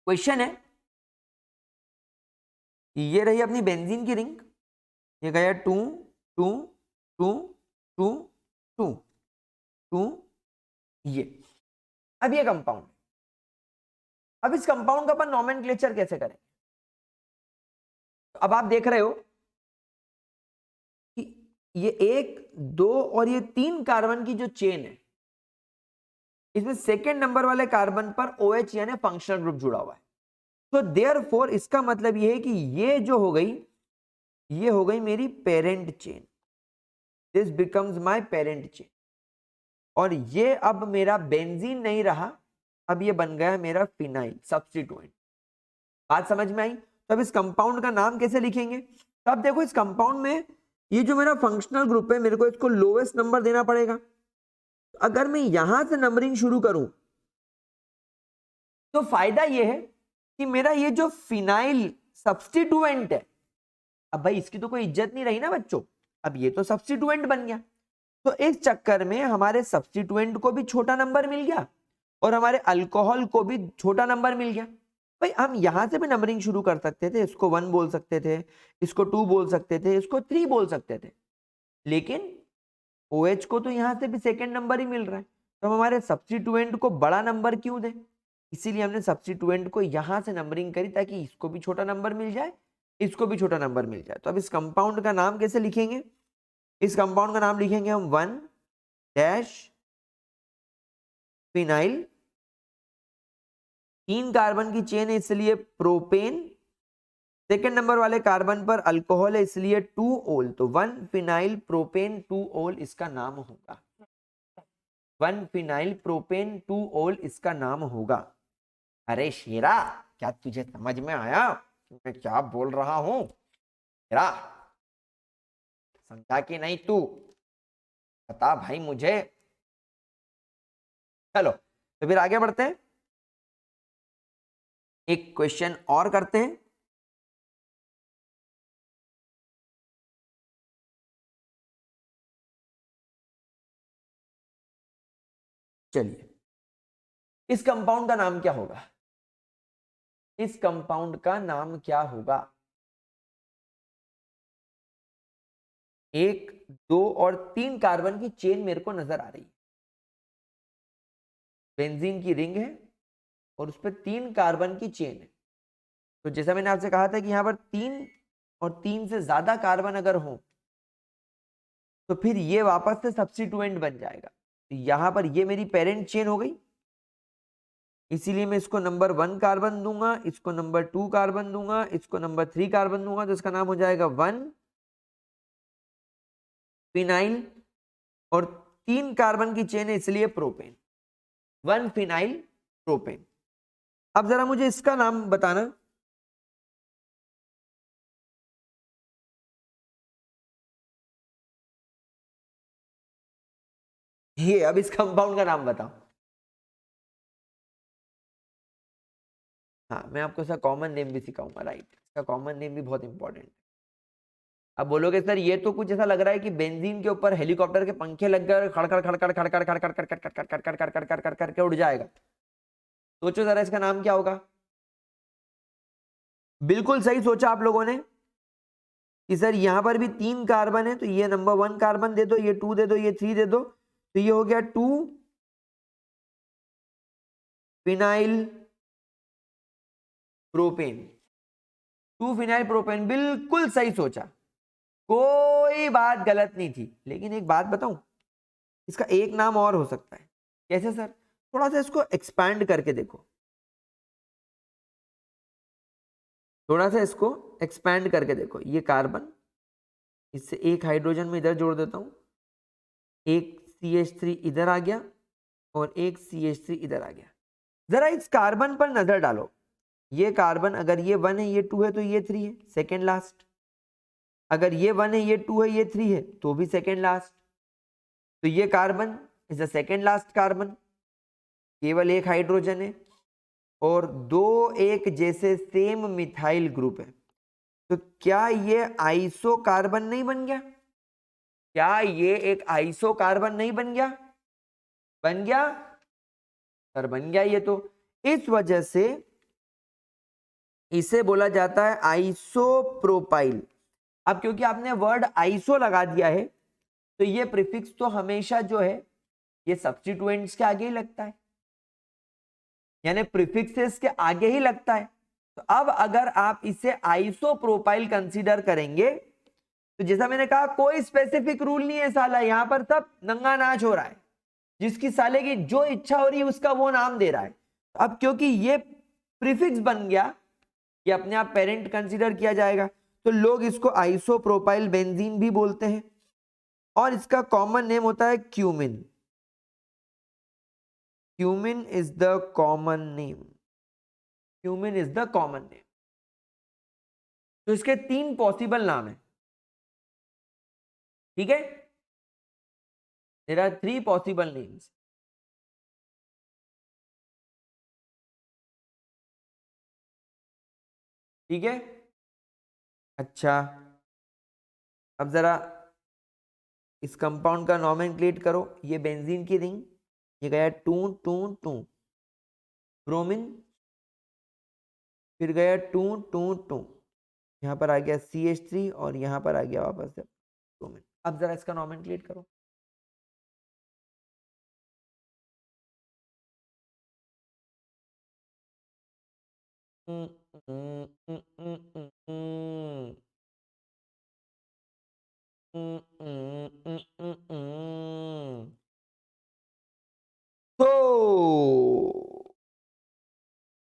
क्वेश्चन है, ये रही अपनी बेंजीन की रिंग, ये गया 2 2 2 2 2 2, ये। अब ये कंपाउंड, अब इस कंपाउंड का अपन नॉमेनक्लेचर कैसे करें? अब आप देख रहे हो कि ये 1 2 और ये 3 कार्बन की जो चेन है, इसमें सेकेंड नंबर वाले कार्बन पर OH यानी फंक्शनल ग्रुप जुड़ा हुआ है। तो देयरफॉर इसका मतलब ये है कि ये जो हो गई, ये हो गई मेरी parent chain. This becomes my parent chain. और ये अब मेरा बेंजीन नहीं रहा, अब ये बन गया मेरा फिनाइल सब्स्टिट्यूएंट। बात समझ में आई? तो अब इस कंपाउंड का नाम कैसे लिखेंगे? तो अब देखो, इस कंपाउंड में ये जो मेरा फंक्शनल ग्रुप है, मेरे को इसको लोएस्ट नंबर देना पड़ेगा। अगर मैं यहां से नंबरिंग शुरू करूं तो फायदा ये है कि मेरा ये जो फिनाइल सब्स्टिट्यूएंट है, अब भाई इसकी तो कोई इज्जत नहीं रही ना बच्चों, अब ये तो सब्स्टिट्यूएंट बन गया। तो इस चक्कर में हमारे सब्स्टिट्यूएंट को भी छोटा नंबर मिल गया और हमारे अल्कोहल को भी छोटा नंबर मिल गया। भाई हम यहां से भी नंबरिंग शुरू कर सकते थे, इसको 1 बोल सकते थे, इसको 2 बोल सकते थे, इसको 3 बोल सकते थे, लेकिन OH को तो यहां से भी सेकंड नंबर ही मिल रहा है, तो हम हमारे सब्स्टिट्यूएंट को बड़ा नंबर क्यों दें? इसीलिए हमने सब्स्टिट्यूएंट को यहां से नंबरिंग करी ताकि इसको भी छोटा नंबर मिल जाए, इसको भी छोटा नंबर मिल जाए। तो अब इस कंपाउंड का नाम कैसे लिखेंगे? इस कंपाउंड का नाम लिखेंगे हम 1 डैश फिनाइल, 3 कार्बन की चेन है इसलिए प्रोपेन, सेकेंड नंबर वाले कार्बन पर अल्कोहल है इसलिए 2 ओल, तो 1 फिनाइल प्रोपेन 2 ओल इसका नाम होगा। 1 फिनाइल प्रोपेन 2 ओल इसका नाम होगा। अरे शेरा, क्या तुझे समझ में आया मैं क्या बोल रहा हूं? शेरा, समझा कि नहीं तू? बता भाई मुझे। चलो तो फिर आगे बढ़ते हैं, एक क्वेश्चन और करते हैं। चलिए, इस कंपाउंड का नाम क्या होगा? इस कंपाउंड का नाम क्या होगा? 1 2 और 3 कार्बन की चेन मेरे को नजर आ रही है, बेंजीन की रिंग है और उस पर 3 कार्बन की चेन है। तो जैसा मैंने आपसे कहा था कि यहां पर 3 और 3 से ज्यादा कार्बन अगर हो तो फिर ये वापस से सब्स्टिट्यूएंट बन जाएगा। तो यहां पर ये मेरी पेरेंट चेन हो गई, इसीलिए मैं इसको नंबर 1 कार्बन दूंगा, इसको नंबर 2 कार्बन दूंगा, इसको नंबर 3 कार्बन दूंगा, तो इसका नाम हो जाएगा 1 फिनाइल, और 3 कार्बन की चेन है इसलिए प्रोपेन, 1 फिनाइल प्रोपेन। अब जरा मुझे इसका नाम बताना। ये अब इस कंपाउंड का नाम बताओ। हाँ, मैं आपको इसका कॉमन नेम भी सिखाऊंगा, राइट, इसका कॉमन नेम भी बहुत इंपॉर्टेंट है। अब बोलोगे सर ये तो कुछ ऐसा लग रहा है कि बेंजीन के ऊपर हेलीकॉप्टर के पंखे लग गए और खड़खड़ खड़खड़ खड़खड़ खड़खड़ खड़खड़ खड़खड़ खड़खड़ खड़खड़ खड़खड़ करके उड़ जाएगा। सोचो जरा इसका नाम क्या होगा? बिल्कुल सही सोचा आप लोगों ने कि सर यहां पर भी 3 कार्बन है, तो ये नंबर 1 कार्बन दे दो, ये 2 दे दो, ये 3 दे दो, तो ये हो गया 2 फिनाइल प्रोपेन। 2 फिनाइल प्रोपेन, बिल्कुल सही सोचा, कोई बात गलत नहीं थी। लेकिन एक बात बताऊं, इसका एक नाम और हो सकता है। कैसे सर? थोड़ा सा इसको एक्सपैंड करके देखो, थोड़ा सा इसको एक्सपैंड करके देखो। ये कार्बन, इससे एक हाइड्रोजन में इधर जोड़ देता हूं, एक CH3 इधर आ गया और एक CH3 इधर आ गया। जरा इस कार्बन पर नजर डालो, ये कार्बन अगर ये 1 है, ये 2 है, तो ये 3 है, सेकेंड लास्ट। अगर ये 1 है, ये 2 है, ये 3 है, तो भी सेकेंड लास्ट। तो ये carbon is the second last carbon, केवल एक हाइड्रोजन है और 2 एक जैसे सेम मिथाइल ग्रुप है। तो क्या ये आइसो कार्बन नहीं बन गया? क्या ये एक आइसो कार्बन नहीं बन गया? बन गया सर, बन गया ये तो। इस वजह से इसे बोला जाता है आइसोप्रोपाइल। अब क्योंकि आपने वर्ड आइसो लगा दिया है, तो ये प्रीफिक्स तो हमेशा जो है ये सब्स्टिट्यूएंट्स के आगे ही लगता है, यानी प्रीफिक्सेस के आगे ही लगता है। तो अब अगर आप इसे आइसोप्रोपाइल कंसीडर करेंगे, तो जैसा मैंने कहा कोई स्पेसिफिक रूल नहीं है साला, यहां पर सब नंगा नाच हो रहा है, जिसकी साले की जो इच्छा हो रही है उसका वो नाम दे रहा है। अब क्योंकि ये प्रीफिक्स बन गया, ये अपने आप पेरेंट कंसीडर किया जाएगा, तो लोग इसको आइसोप्रोपाइल बेंजीन भी बोलते हैं, और इसका कॉमन नेम होता है cumene. Cumene is the common name, cumene is the common name. तो इसके 3 पॉसिबल नाम है, ठीक है? There are 3 possible names. ठीक है, अच्छा, अब जरा इस कंपाउंड का नॉमेनक्लेट करो। ये बेंजीन की रिंग, ये गया 2 2 2, ब्रोमीन फिर गया 2 2 2, यहाँ पर आ गया CH3 और यहाँ पर आ गया वापस से ब्रोमीन। अब जरा इसका नॉमेनक्लेट करो। तो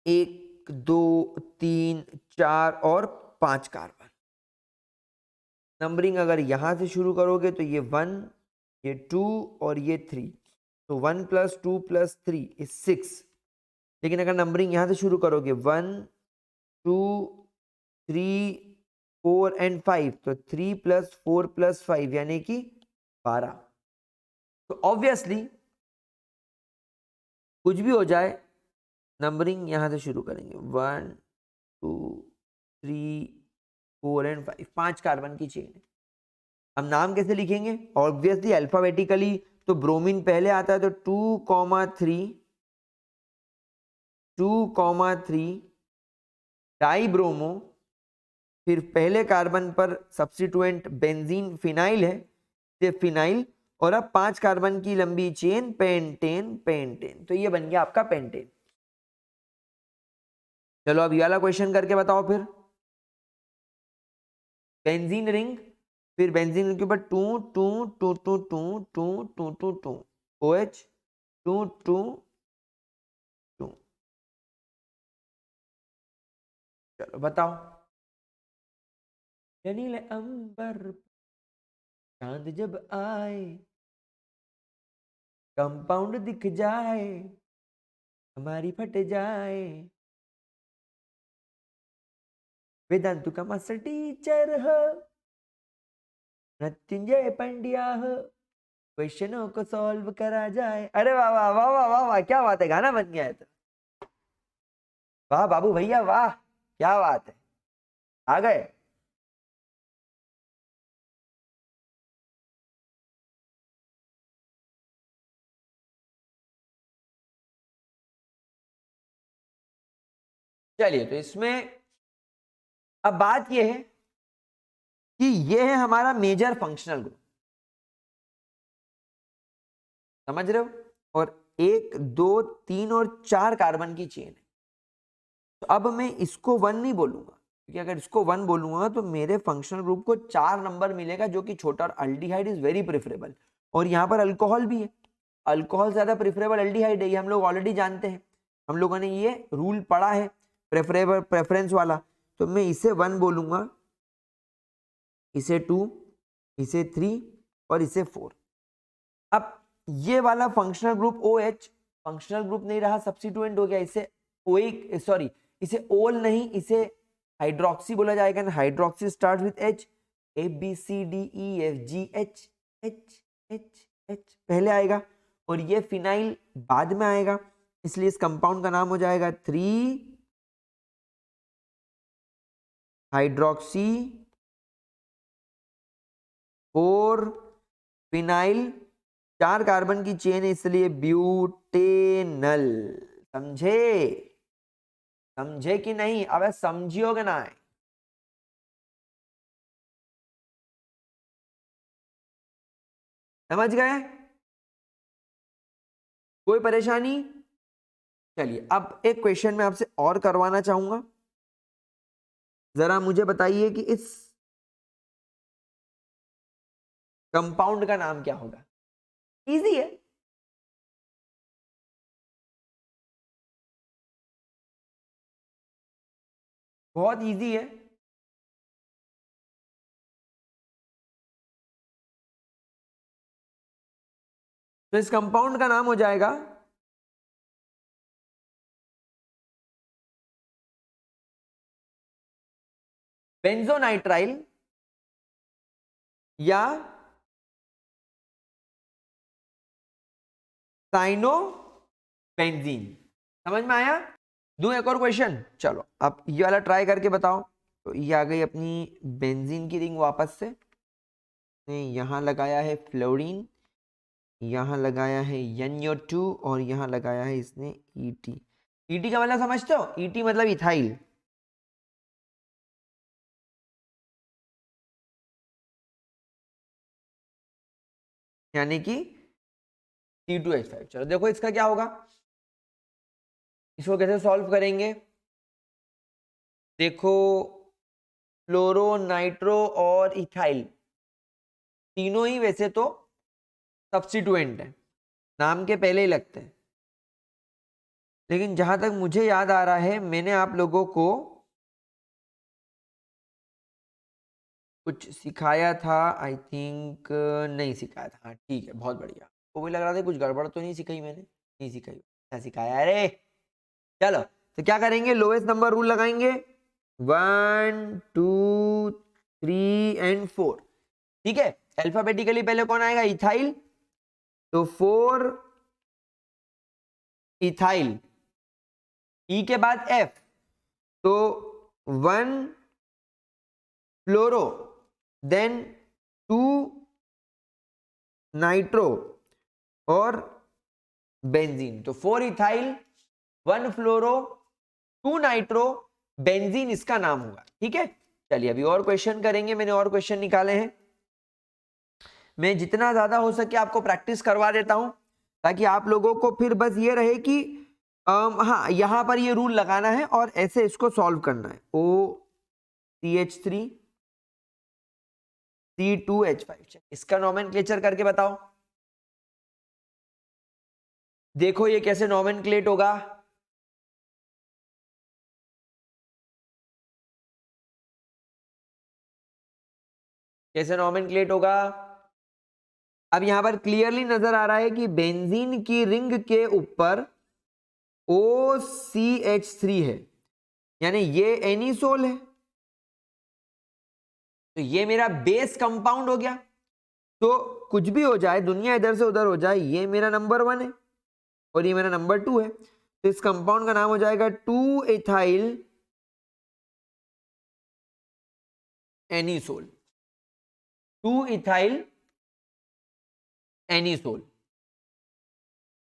1 2 3 4 और 5 कार्बन। नंबरिंग अगर यहां से शुरू करोगे तो ये 1, ये 2 और ये 3, तो 1 + 2 + 3 इज 6। लेकिन अगर नंबरिंग यहां से शुरू करोगे 1 2 3 4 एंड 5, तो 3 + 4 + 5 यानी कि 12। तो ऑब्वियसली कुछ भी हो जाए, नंबरिंग यहां से शुरू करेंगे 1 2 3 4 एंड 5, 5 कार्बन की चेन है। हम नाम कैसे लिखेंगे? ऑब्वियसली अल्फाबेटिकली, तो ब्रोमीन पहले आता है, तो 2,3 डाइब्रोमो, फिर पहले कार्बन पर सब्स्टिट्यूएंट बेंजीन फिनाइल है, ये फिनाइल, और अब 5 कार्बन की लंबी चेन पेंटेन पेंटेन, तो ये बन गया आपका पेंटेन। चलो अब ये वाला क्वेश्चन करके बताओ फिर। बेंजीन रिंग, फिर बेंजीन रिंग के ऊपर 2 2 2 2 2 2 2 2 2 OH 2 2 2। चलो बताओ। नीले अंबर चांद जब आए, कंपाउंड दिख जाए, हमारी फट जाए, वेदांतु का मास्टर टीचर हो, मृत्युंजय पंड्या हो, क्वेश्चनों को सॉल्व करा जाए। अरे वाह वाह वाह वाह वाह वाह, क्या बात है, गाना बन गया है तो। वाह बाबू भैया वाह, क्या बात है, आ गए। चलिए, तो इसमें अब बात यह है कि यह है हमारा मेजर फंक्शनल ग्रुप, समझ रहे हो, और 1 2 3 और 4 कार्बन की चेन है। तो अब मैं इसको 1 नहीं बोलूंगा, क्योंकि अगर इसको 1 बोलूंगा तो मेरे फंक्शनल ग्रुप को 4 नंबर मिलेगा, जो कि छोटा, और अल्डिहाइड इज वेरी प्रेफरेबल। और यहाँ पर अल्कोहल भी है, अल्कोहल ज्यादा प्रेफरेबल अल्डिहाइड है, ये हम लोग ऑलरेडी जानते हैं, हम लोगों ने ये रूल पढ़ा है प्रेफरेबल प्रेफरेंस वाला। तो मैं इसे 1 बोलूंगा, इसे 2, इसे 3 और इसे 4। अब ये वाला functional group OH functional group नहीं रहा, सब्स्टिट्यूएंट हो गया, इसे ओइक सॉरी इसे ओल नहीं, इसे हाइड्रोक्सी बोला जाएगा ना। Hydroxy start with H, ABCDEFGH, H H H पहले आएगा, और ये फिनाइल बाद में आएगा, इसलिए इस कंपाउंड का नाम हो जाएगा 3 हाइड्रोक्सी 4 फिनाइल, 4 कार्बन की चेन है, इसलिए ब्यूटेनल। समझे? समझे कि नहीं? अब समझियोगे ना? समझ गए? कोई परेशानी? चलिए, अब एक क्वेश्चन मैं आपसे और करवाना चाहूंगा। जरा मुझे बताइए कि इस कंपाउंड का नाम क्या होगा? इजी है। बहुत इजी है। तो इस कंपाउंड का नाम हो जाएगा बेंजोनाइट्राइल या साइनोबेंजीन। समझ में आया? दूं एक और क्वेश्चन? चलो अब ये वाला ट्राई करके बताओ। तो ये आ गई अपनी बेंजीन की रिंग वापस से, यहां लगाया है फ्लोरीन, यहाँ लगाया है NO2 और यहाँ लगाया है इसने ET। ET का मतलब समझते हो? ET मतलब इथाइल। यानी कि C2H5। चलो देखो इसका क्या होगा, इसको कैसे सॉल्व करेंगे। देखो फ्लोरो, नाइट्रो और इथाइल तीनों ही वैसे तो सब्स्टिट्यूएंट है, नाम के पहले ही लगते हैं, लेकिन जहां तक मुझे याद आ रहा है मैंने आप लोगों को कुछ सिखाया था, आई थिंक नहीं सिखाया था। हाँ ठीक है, बहुत बढ़िया। वो भी लग रहा था कुछ गड़बड़ तो नहीं सिखाई मैंने, नहीं सिखाई, क्या सिखाया अरे। चलो तो क्या करेंगे, लोएस्ट नंबर रूल लगाएंगे, 1 2 3 एंड 4। ठीक है, अल्फाबेटिकली पहले कौन आएगा, इथाइल, तो 4 इथाइल, ई के बाद F, तो 1 फ्लोरो, देन 2 नाइट्रो और बेंजीन। तो 4 इथाइल, 1 फ्लोरो, 2 नाइट्रो, बेंजीन इसका नाम होगा। ठीक है, चलिए अभी और क्वेश्चन करेंगे, मैंने और क्वेश्चन निकाले हैं। मैं जितना ज्यादा हो सके आपको प्रैक्टिस करवा देता हूं, ताकि आप लोगों को फिर बस ये रहे कि हाँ यहां पर ये रूल लगाना है और ऐसे इसको सॉल्व करना है। OCH3 C2H5, इसका नोमेनक्लेचर करके बताओ। देखो ये कैसे नोमेनक्लेट होगा, कैसे नोमेनक्लेट होगा। अब यहां पर क्लियरली नजर आ रहा है कि बेंजीन की रिंग के ऊपर OCH3 है, यानी ये एनिसोल है, तो ये मेरा बेस कंपाउंड हो गया। तो कुछ भी हो जाए, दुनिया इधर से उधर हो जाए, ये मेरा नंबर 1 है और ये मेरा नंबर 2 है, तो इस कंपाउंड का नाम हो जाएगा 2 इथाइल एनिसोल, 2 इथाइल एनिसोल।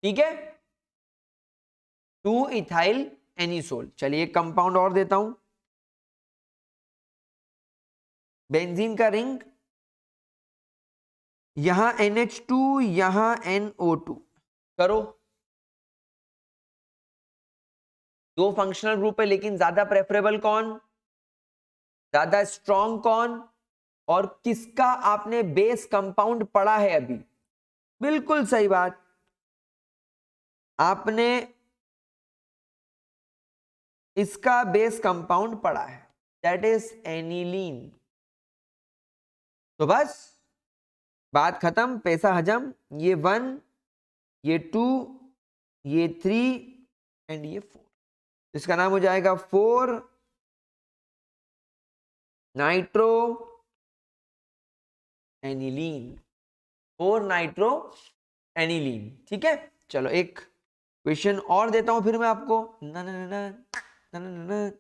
ठीक है, 2 इथाइल एनिसोल। चलिए एक कंपाउंड और देता हूं, बेंजीन का रिंग, यहां NH2, यहां NO2, करो। दो फंक्शनल ग्रुप है, लेकिन ज्यादा प्रेफरेबल कौन, ज्यादा स्ट्रॉन्ग कौन, और किसका आपने बेस कंपाउंड पढ़ा है अभी। बिल्कुल सही बात, आपने इसका बेस कंपाउंड पढ़ा है, दैट इज एनिलीन। तो बस बात खत्म, पैसा हजम। ये 1, ये 2, ये 3 एंड ये 4, इसका नाम हो जाएगा 4 नाइट्रो एनिलीन, 4 नाइट्रो एनिलीन। ठीक है, चलो एक क्वेश्चन और देता हूं फिर मैं आपको। ना ना ना ना ना ना ना,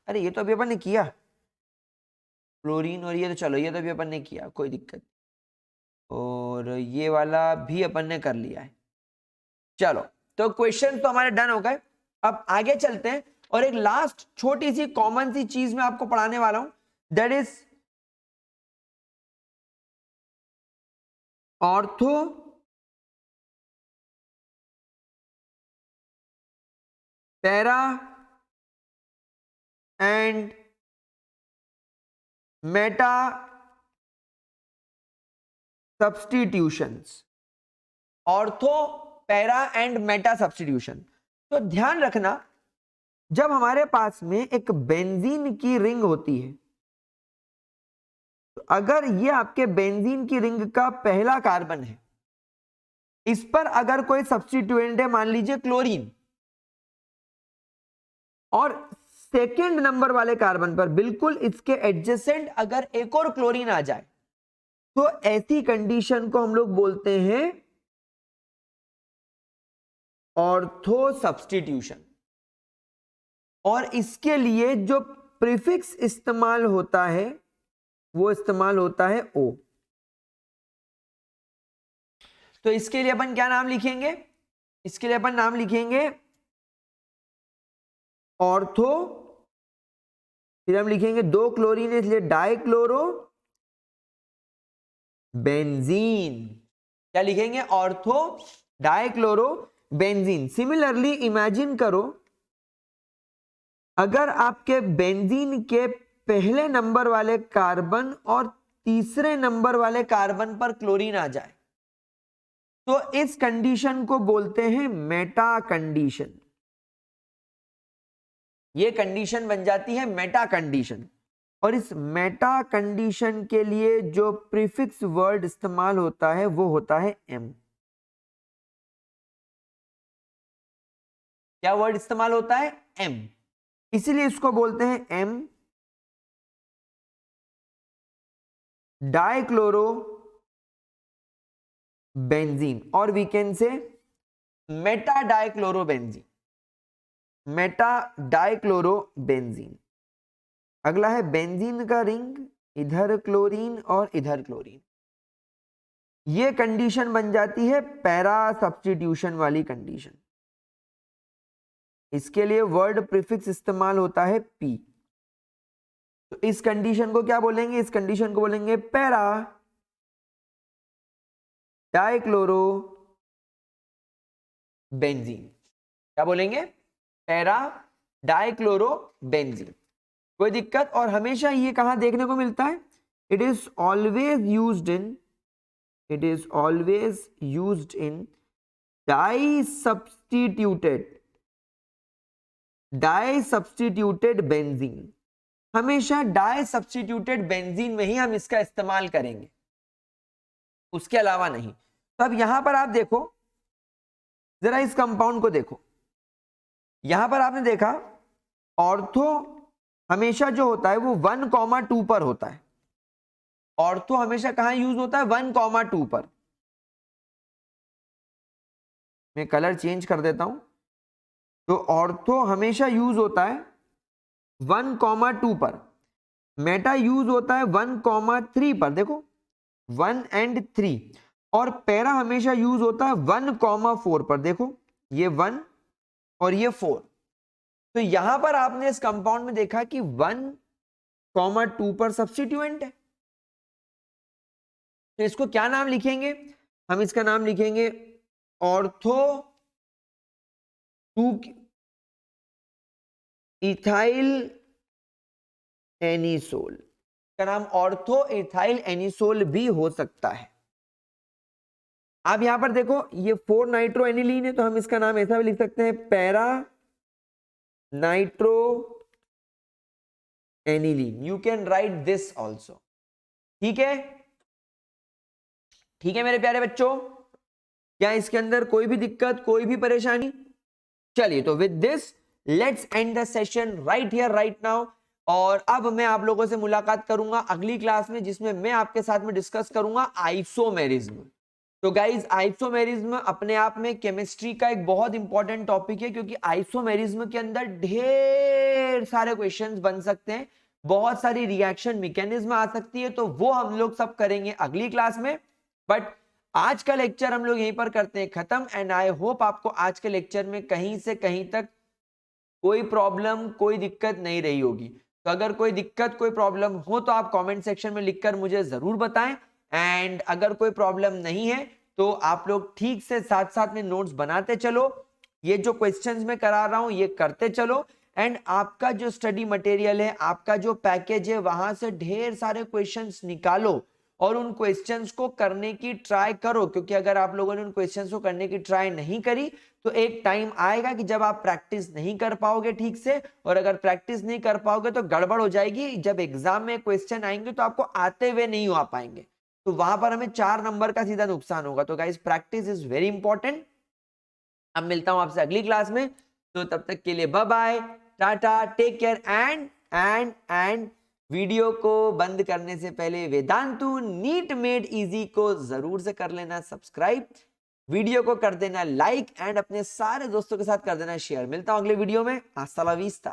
अरे ये तो अभी अपन ने किया, क्लोरीन और ये तो चलो ये तो अभी अपन ने किया, कोई दिक्कत, और ये वाला भी अपन ने कर लिया है। चलो तो क्वेश्चन तो हमारे डन हो गए, अब आगे चलते हैं और एक लास्ट छोटी सी कॉमन सी चीज मैं आपको पढ़ाने वाला हूं, that is ortho para and Meta substitutions. Ortho, para and Meta substitution. तो ध्यान रखना, जब हमारे पास में एक बेंजीन की रिंग होती है, तो अगर ये आपके बेंजीन की रिंग का पहला कार्बन है, इस पर अगर कोई सब्स्टिट्यूएंट है, मान लीजिए क्लोरीन, और सेकंड नंबर वाले कार्बन पर बिल्कुल इसके एडजेसेंट अगर एक और क्लोरीन आ जाए, तो ऐसी कंडीशन को हम लोग बोलते हैं ऑर्थो सब्स्टिट्यूशन। और इसके लिए जो प्रीफिक्स इस्तेमाल होता है वो इस्तेमाल होता है O। तो इसके लिए अपन क्या नाम लिखेंगे, इसके लिए अपन नाम लिखेंगे ऑर्थो, फिर हम लिखेंगे 2 क्लोरीन है इसलिए डाइक्लोरो बेंजीन। क्या लिखेंगे? Ortho dichlorobenzene. सिमिलरली इमेजिन करो अगर आपके बेंजीन के पहले नंबर वाले कार्बन और तीसरे नंबर वाले कार्बन पर क्लोरीन आ जाए तो इस कंडीशन को बोलते हैं मेटा कंडीशन। ये कंडीशन बन जाती है मेटा कंडीशन। और इस मेटा कंडीशन के लिए जो प्रीफिक्स वर्ड इस्तेमाल होता है वो होता है एम। क्या वर्ड इस्तेमाल होता है? एम। इसीलिए इसको बोलते हैं एम डाइक्लोरो बेंजीन, और we can say meta dichlorobenzene. Meta dichlorobenzene. अगला है बेंजीन का रिंग, इधर क्लोरीन और इधर क्लोरीन। ये कंडीशन बन जाती है पैरा सब्स्टिट्यूशन वाली कंडीशन। इसके लिए वर्ड प्रीफिक्स इस्तेमाल होता है पी। तो इस कंडीशन को क्या बोलेंगे? इस कंडीशन को बोलेंगे पैरा डाइक्लोरो बेंजीन। क्या बोलेंगे? Para dichloro benzene. कोई दिक्कत? और हमेशा ये कहां देखने को मिलता है? It is always used in di substituted benzene. हमेशा डाई सब्स्टिट्यूटेड बेंजीन में ही हम इसका इस्तेमाल करेंगे, उसके अलावा नहीं। तो अब यहां पर आप देखो, जरा इस कंपाउंड को देखो। यहां पर आपने देखा ऑर्थो हमेशा जो होता है वो 1,2 पर होता है। ऑर्थो हमेशा कहां यूज होता है? 1,2 पर। मैं कलर चेंज कर देता हूं। तो ऑर्थो हमेशा यूज होता है 1,2 पर। मेटा यूज होता है 1,3 पर। देखो 1 and 3। और पैरा हमेशा यूज होता है 1,4 पर। देखो ये 1 और ये 4। तो यहां पर आपने इस कंपाउंड में देखा कि 1,2 पर सब्स्टिट्यूएंट है। तो इसको क्या नाम लिखेंगे? हम इसका नाम लिखेंगे ऑर्थो 2 इथाइल एनिसोल। का नाम ऑर्थो इथाइल एनिसोल भी हो सकता है। आप यहां पर देखो ये 4 नाइट्रो एनिलीन है, तो हम इसका नाम ऐसा भी लिख सकते हैं para nitro aniline. You can write this also. ठीक है? ठीक है मेरे प्यारे बच्चों, क्या इसके अंदर कोई भी दिक्कत, कोई भी परेशानी? चलिए, तो with this let's end the session right here right now. और अब मैं आप लोगों से मुलाकात करूंगा अगली क्लास में, जिसमें मैं आपके साथ में डिस्कस करूंगा आइसोमेरिज्म। तो गाइज आइसोमेरिज्म अपने आप में केमिस्ट्री का एक बहुत इंपॉर्टेंट टॉपिक है, क्योंकि आइसोमेरिज्म के अंदर ढेर सारे क्वेश्चंस बन सकते हैं, बहुत सारी रिएक्शन मैकेनिज्म आ सकती है। तो वो हम लोग सब करेंगे अगली क्लास में। बट आज का लेक्चर हम लोग यहीं पर करते हैं खत्म। एंड आई होप आपको आज के लेक्चर में कहीं से कहीं तक कोई प्रॉब्लम, कोई दिक्कत नहीं रही होगी। तो अगर कोई दिक्कत, कोई प्रॉब्लम हो तो आप कमेंट सेक्शन में लिखकर मुझे जरूर बताएं। एंड अगर कोई प्रॉब्लम नहीं है तो आप लोग ठीक से साथ साथ में नोट्स बनाते चलो। ये जो क्वेश्चंस मैं करा रहा हूं ये करते चलो। एंड आपका जो स्टडी मटेरियल है, आपका जो पैकेज है, वहां से ढेर सारे क्वेश्चंस निकालो और उन क्वेश्चंस को करने की ट्राई करो। क्योंकि अगर आप लोगों ने उन क्वेश्चंस को करने की ट्राई नहीं करी तो एक टाइम आएगा कि जब आप प्रैक्टिस नहीं कर पाओगे ठीक से, और अगर प्रैक्टिस नहीं कर पाओगे तो गड़बड़ हो जाएगी। जब एग्जाम में क्वेश्चन आएंगे तो आपको आते हुए नहीं आ पाएंगे, तो वहां पर हमें 4 नंबर का सीधा नुकसान होगा। तो guys practice is very important. अब मिलता हूं आपसे अगली क्लास में, तो तब तक के लिए bye bye, tata, take care. And video को बंद करने से पहले वेदांतु नीट मेड इजी को जरूर से कर लेना सब्सक्राइब, वीडियो को कर देना लाइक, एंड अपने सारे दोस्तों के साथ कर देना शेयर। मिलता हूं अगले वीडियो में। हasta la vista।